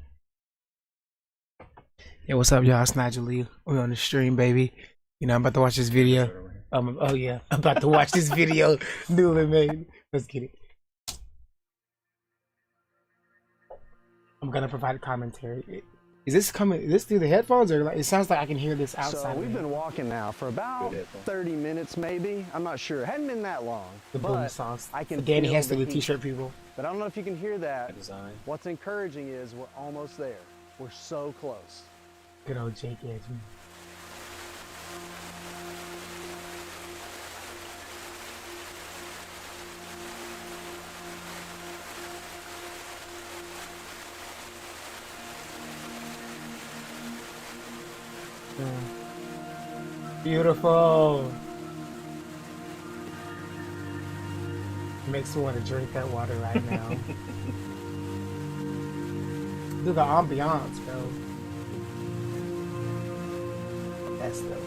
Yeah, what's up, y'all? It's Nigel Lee. We're on the stream, baby. You know, I'm about to watch this video. Oh yeah, I'm about to watch this video. Newly made. Let's get it. I'm gonna provide a commentary. Is this coming? Is this through the headphones, or like it sounds like I can hear this outside? So we've been walking now for about 30 minutes maybe. I'm not sure. It hadn't been that long. The but boom songs. I can Danny feel has to the do heat. t-shirt people. But I don't know if you can hear that. Design. What's encouraging is we're almost there. We're so close. Good old Jake Edgman. Beautiful. Makes me want to drink that water right now. Look at the ambiance, bro. That's dope.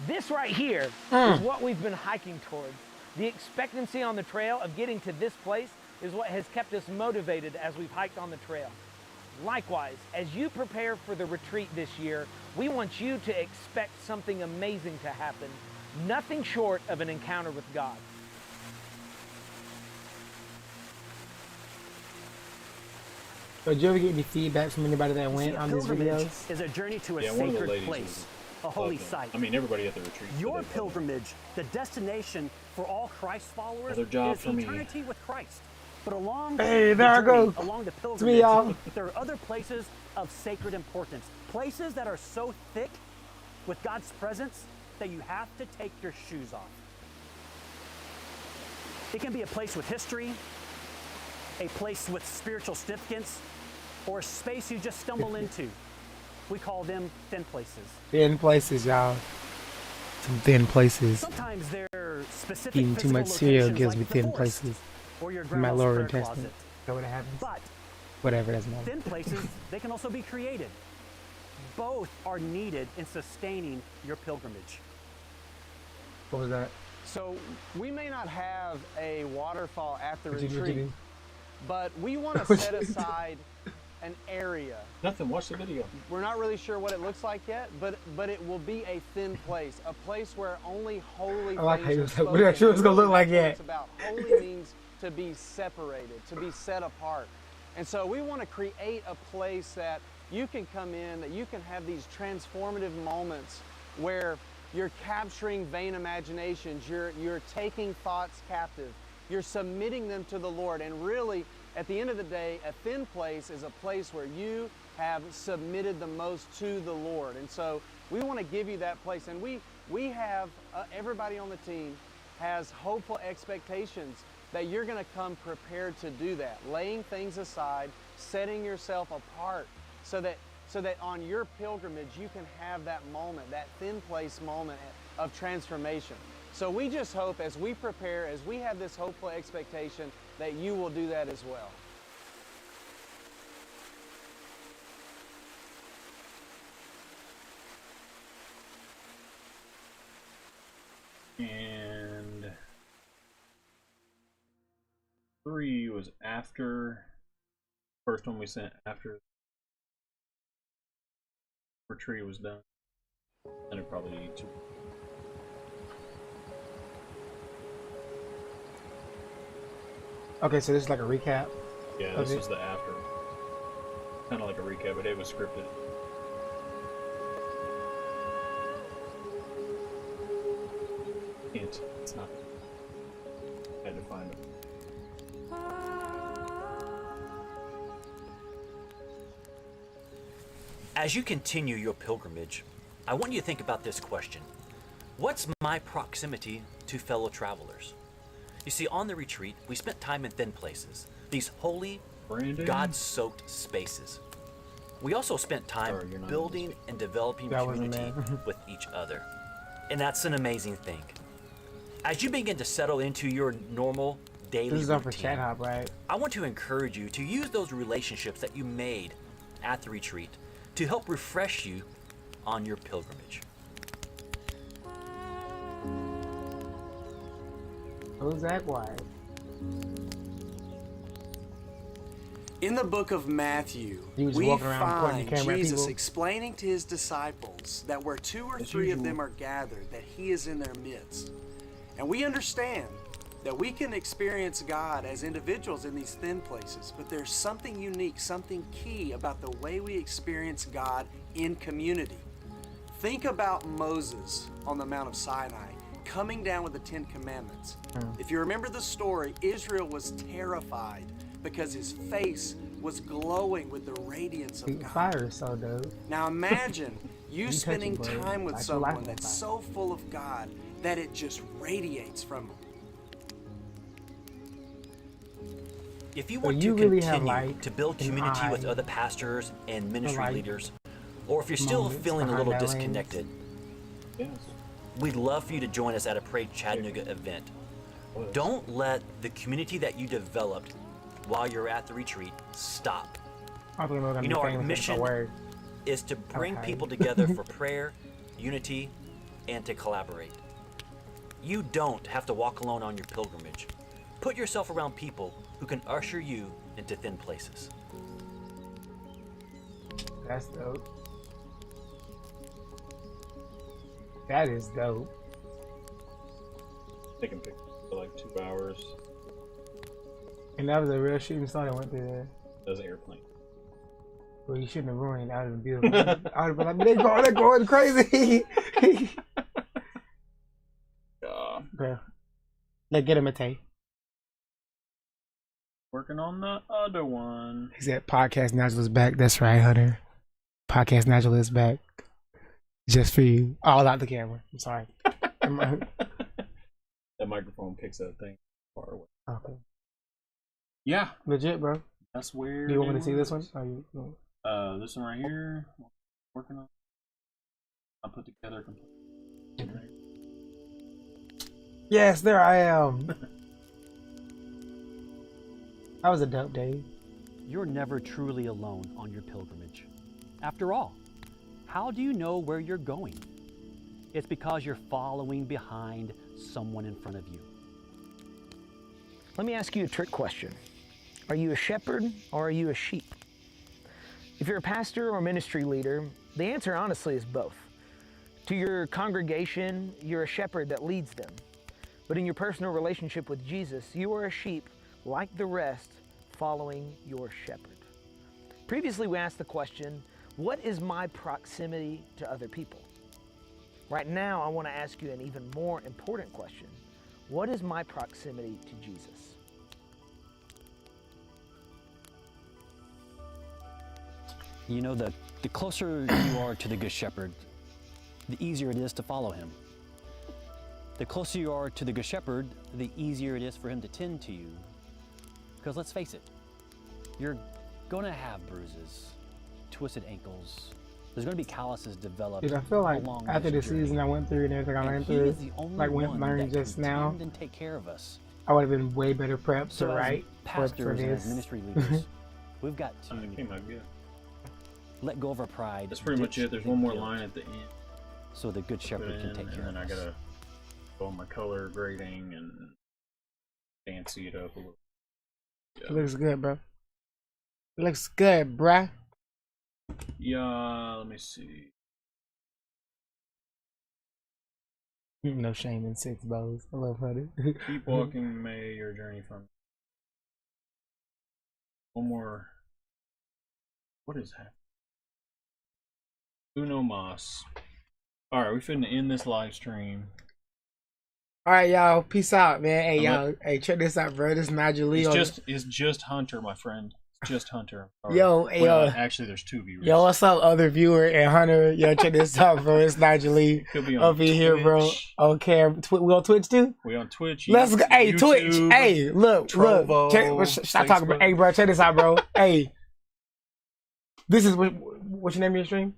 This right here is what we've been hiking towards. The expectancy on the trail of getting to this place is what has kept us motivated as we've hiked on the trail. Likewise, as you prepare for the retreat this year, we want you to expect something amazing to happen, nothing short of an encounter with God. So did you ever get any feedback from anybody that went See, a on these pilgrimage videos? is a journey to a Yeah, one of the sacred ladies place, was a holy loved it. site. I mean, everybody at the retreat. said Your they loved it. pilgrimage, the destination for all Christ followers, Another job is for me. eternity with Christ. But along Hey, the there I journey, go. along the me, pilgrimage, y'all. there are other places of sacred importance, places that are so thick with God's presence that you have to take your shoes off. It can be a place with history, a place with spiritual significance, or a space you just stumble into. We call them thin places. Thin places, y'all. Some thin places. Sometimes they're specific Eating too physical much cereal locations gives like me the thin forest places. or your In my grandma's lower prayer intestine. closet. Is that what happens? But Whatever, doesn't matter. thin places, they can also be created. Both are needed in sustaining your pilgrimage. What was that? So we may not have a waterfall at the What you retreat, do? but we want to set aside an area. Nothing. Watch the video. We're not really sure what it looks like yet, but it will be a thin place, a place where only holy I like how things you are was like, spoken. we're not sure what it's gonna Really, look like that's what yet. It's about holy means to be separated, to be set apart. And so we want to create a place that you can come in, that you can have these transformative moments where you're capturing vain imaginations, you're taking thoughts captive, you're submitting them to the Lord. And really, at the end of the day, a thin place is a place where you have submitted the most to the Lord. And so we want to give you that place. And we have, everybody on the team has hopeful expectations that you're going to come prepared to do that, laying things aside, setting yourself apart so that on your pilgrimage you can have that moment, that thin place moment of transformation. So we just hope as we prepare, as we have this hopeful expectation, that you will do that as well. And 3 was after. First one we sent after retreat was done. And it probably 2. Okay, so this is like a recap. Yeah, this was the after. Kind of like a recap, but it was scripted. It's not. I had to find it. As you continue your pilgrimage, I want you to think about this question. What's my proximity to fellow travelers? You see, on the retreat, we spent time in thin places, these holy, God-soaked spaces. We also spent time building and developing community with each other. And that's an amazing thing. As you begin to settle into your normal daily This is up for routine, Chat Hop, right? I want to encourage you to use those relationships that you made at the retreat to help refresh you on your pilgrimage. Who's that quiet? In the book of Matthew, He was we walking around pointing find the camera at Jesus people. explaining to his disciples that where 2 or 3 of them are gathered, that he is in their midst. And we understand that we can experience God as individuals in these thin places, but there's something unique, something key about the way we experience God in community. Think about Moses on the Mount of Sinai, coming down with the 10 Commandments. If you remember the story, Israel was terrified because his face was glowing with the radiance of God. Fire is so dope. Now imagine you spending touch it, bro. time with Like your life someone on that's fire. so full of God that it just radiates from them. If you So want you to really have continue light to build in community with eye. other pastors and ministry light leaders, or if you're still moments feeling a behind little that lens. disconnected, Yes. we'd love for you to join us at a Pray Chattanooga event. Don't let the community that you developed while you're at the retreat stop. I don't know You know, our the mission word. is to bring Okay. people together for prayer, unity, and to collaborate. You don't have to walk alone on your pilgrimage. Put yourself around people who can usher you into thin places. That's dope. That is dope. Taking pictures for like 2 hours. And that was a real shooting star that went through there. That was an airplane. Well, you shouldn't have ruined it. That would have been beautiful. I would have been like, they're going crazy. Bro. Let's get him a tape. Working on the other one. He said, Podcast Nigel is back. That's right, Hunter. Podcast Nigel is back. Just for you. All out the camera. I'm sorry. That microphone picks that thing far away. Okay. Yeah, Legit, bro. that's where. Do you want me they to see were. this one? Are you? This one right here. Working on. I put together completely. Yes, there I am. That was a dope day. You're never truly alone on your pilgrimage. After all, How do you know where you're going? It's because you're following behind someone in front of you. Let me ask you a trick question. Are you a shepherd or are you a sheep? If you're a pastor or ministry leader, the answer honestly is both. To your congregation, you're a shepherd that leads them. But in your personal relationship with Jesus, you are a sheep like the rest, following your shepherd. Previously, we asked the question, what is my proximity to other people? Right now, I want to ask you an even more important question. What is my proximity to Jesus? You know, the closer you are to the Good Shepherd, the easier it is to follow him. The closer you are to the Good Shepherd, the easier it is for him to tend to you. Because let's face it, you're going to have bruises, twisted ankles. There's going to be calluses developed. Dude, I feel like along after the this journey. season I went through and everything I went He through, is the only like went one learned that just can now, tend and take care of us. I would have been way better prepped So to as write for pastors and as this. ministry leaders, we've got to It came out good. let go of our pride. That's pretty much ditch it. There's the one more guilt, line at the end. so the Good Shepherd Put can in, take care and then of I us. gotta go on my color grading and fancy it up a little. It looks good, bro. It looks good, bruh. Yeah, let me see. No shame in 6 bows. I love honey. Keep walking, may your journey from. One more. What is happening? Uno Mas. Alright, we finna end this live stream. All right, y'all. Peace out, man. Hey, I'm y'all. Hey, check this out, bro. This is Nigel Lee. It's just Hunter, my friend. It's just Hunter. All right. Yo, hey, Well, yo. actually, there's 2 viewers. Yo, what's up, other viewer and Hunter? Yo, check this out, bro. It's Nigel Lee Could be on up in here, bro. Twitch. Okay, we on Twitch too? We on Twitch. Let's go. Hey, YouTube, Twitch. Hey, look, Trovo, look. Stop talking about. Hey, bro, check this out, bro. Hey, this is what's your name of your stream?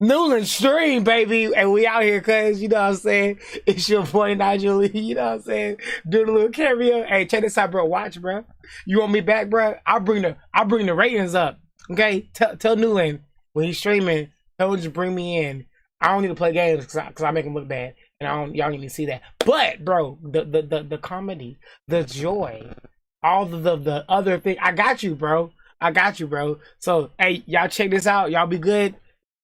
Newland Stream, baby. And we out here, cuz, you know what I'm saying? It's your boy Nigel Lee, you know what I'm saying? Do the little cameo. Hey, check this out, bro. Watch, bro. You want me back, bro? I'll bring the ratings up. Okay? Tell Newland when he's streaming, tell him to bring me in. I don't need to play games because I make him look bad. And y'all need to see that. But, bro, the comedy, the joy, all the other thing. I got you, bro. So, hey, y'all check this out. Y'all be good.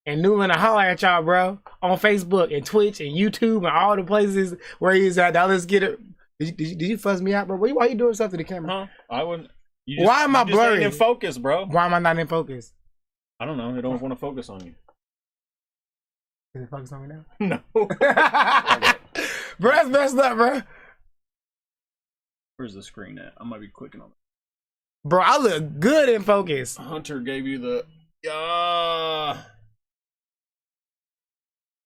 And Newland, I holler at y'all, bro, on Facebook and Twitch and YouTube and all the places where he's at. Now let's get it. Did you fuss me out, bro? Why you doing stuff to the camera? Huh? I wouldn't. Why am I blurry? In focus, bro. Why am I not in focus? I don't know. It don't want to focus on you. Is it focused on me now? No. Bro, that's messed up, bro. Where's the screen at? I might be clicking on it. Bro, I look good in focus. Hunter gave you the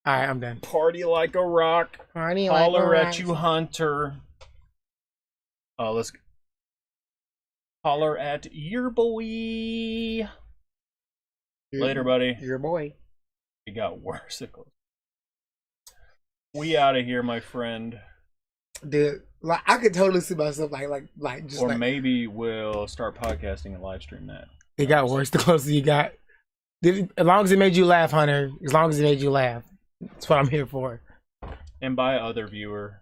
All right, I'm done. party like a rock. Party like Holler a at rock. you, Hunter. Let's holler at your boy. Later, buddy. Your boy. It got worse. We out of here, my friend. Dude, like I could totally see myself like just Or like maybe we'll start podcasting and live stream that. it got worse the closer you got. As long as it made you laugh, Hunter. As long as it made you laugh. That's what I'm here for. And by other viewer,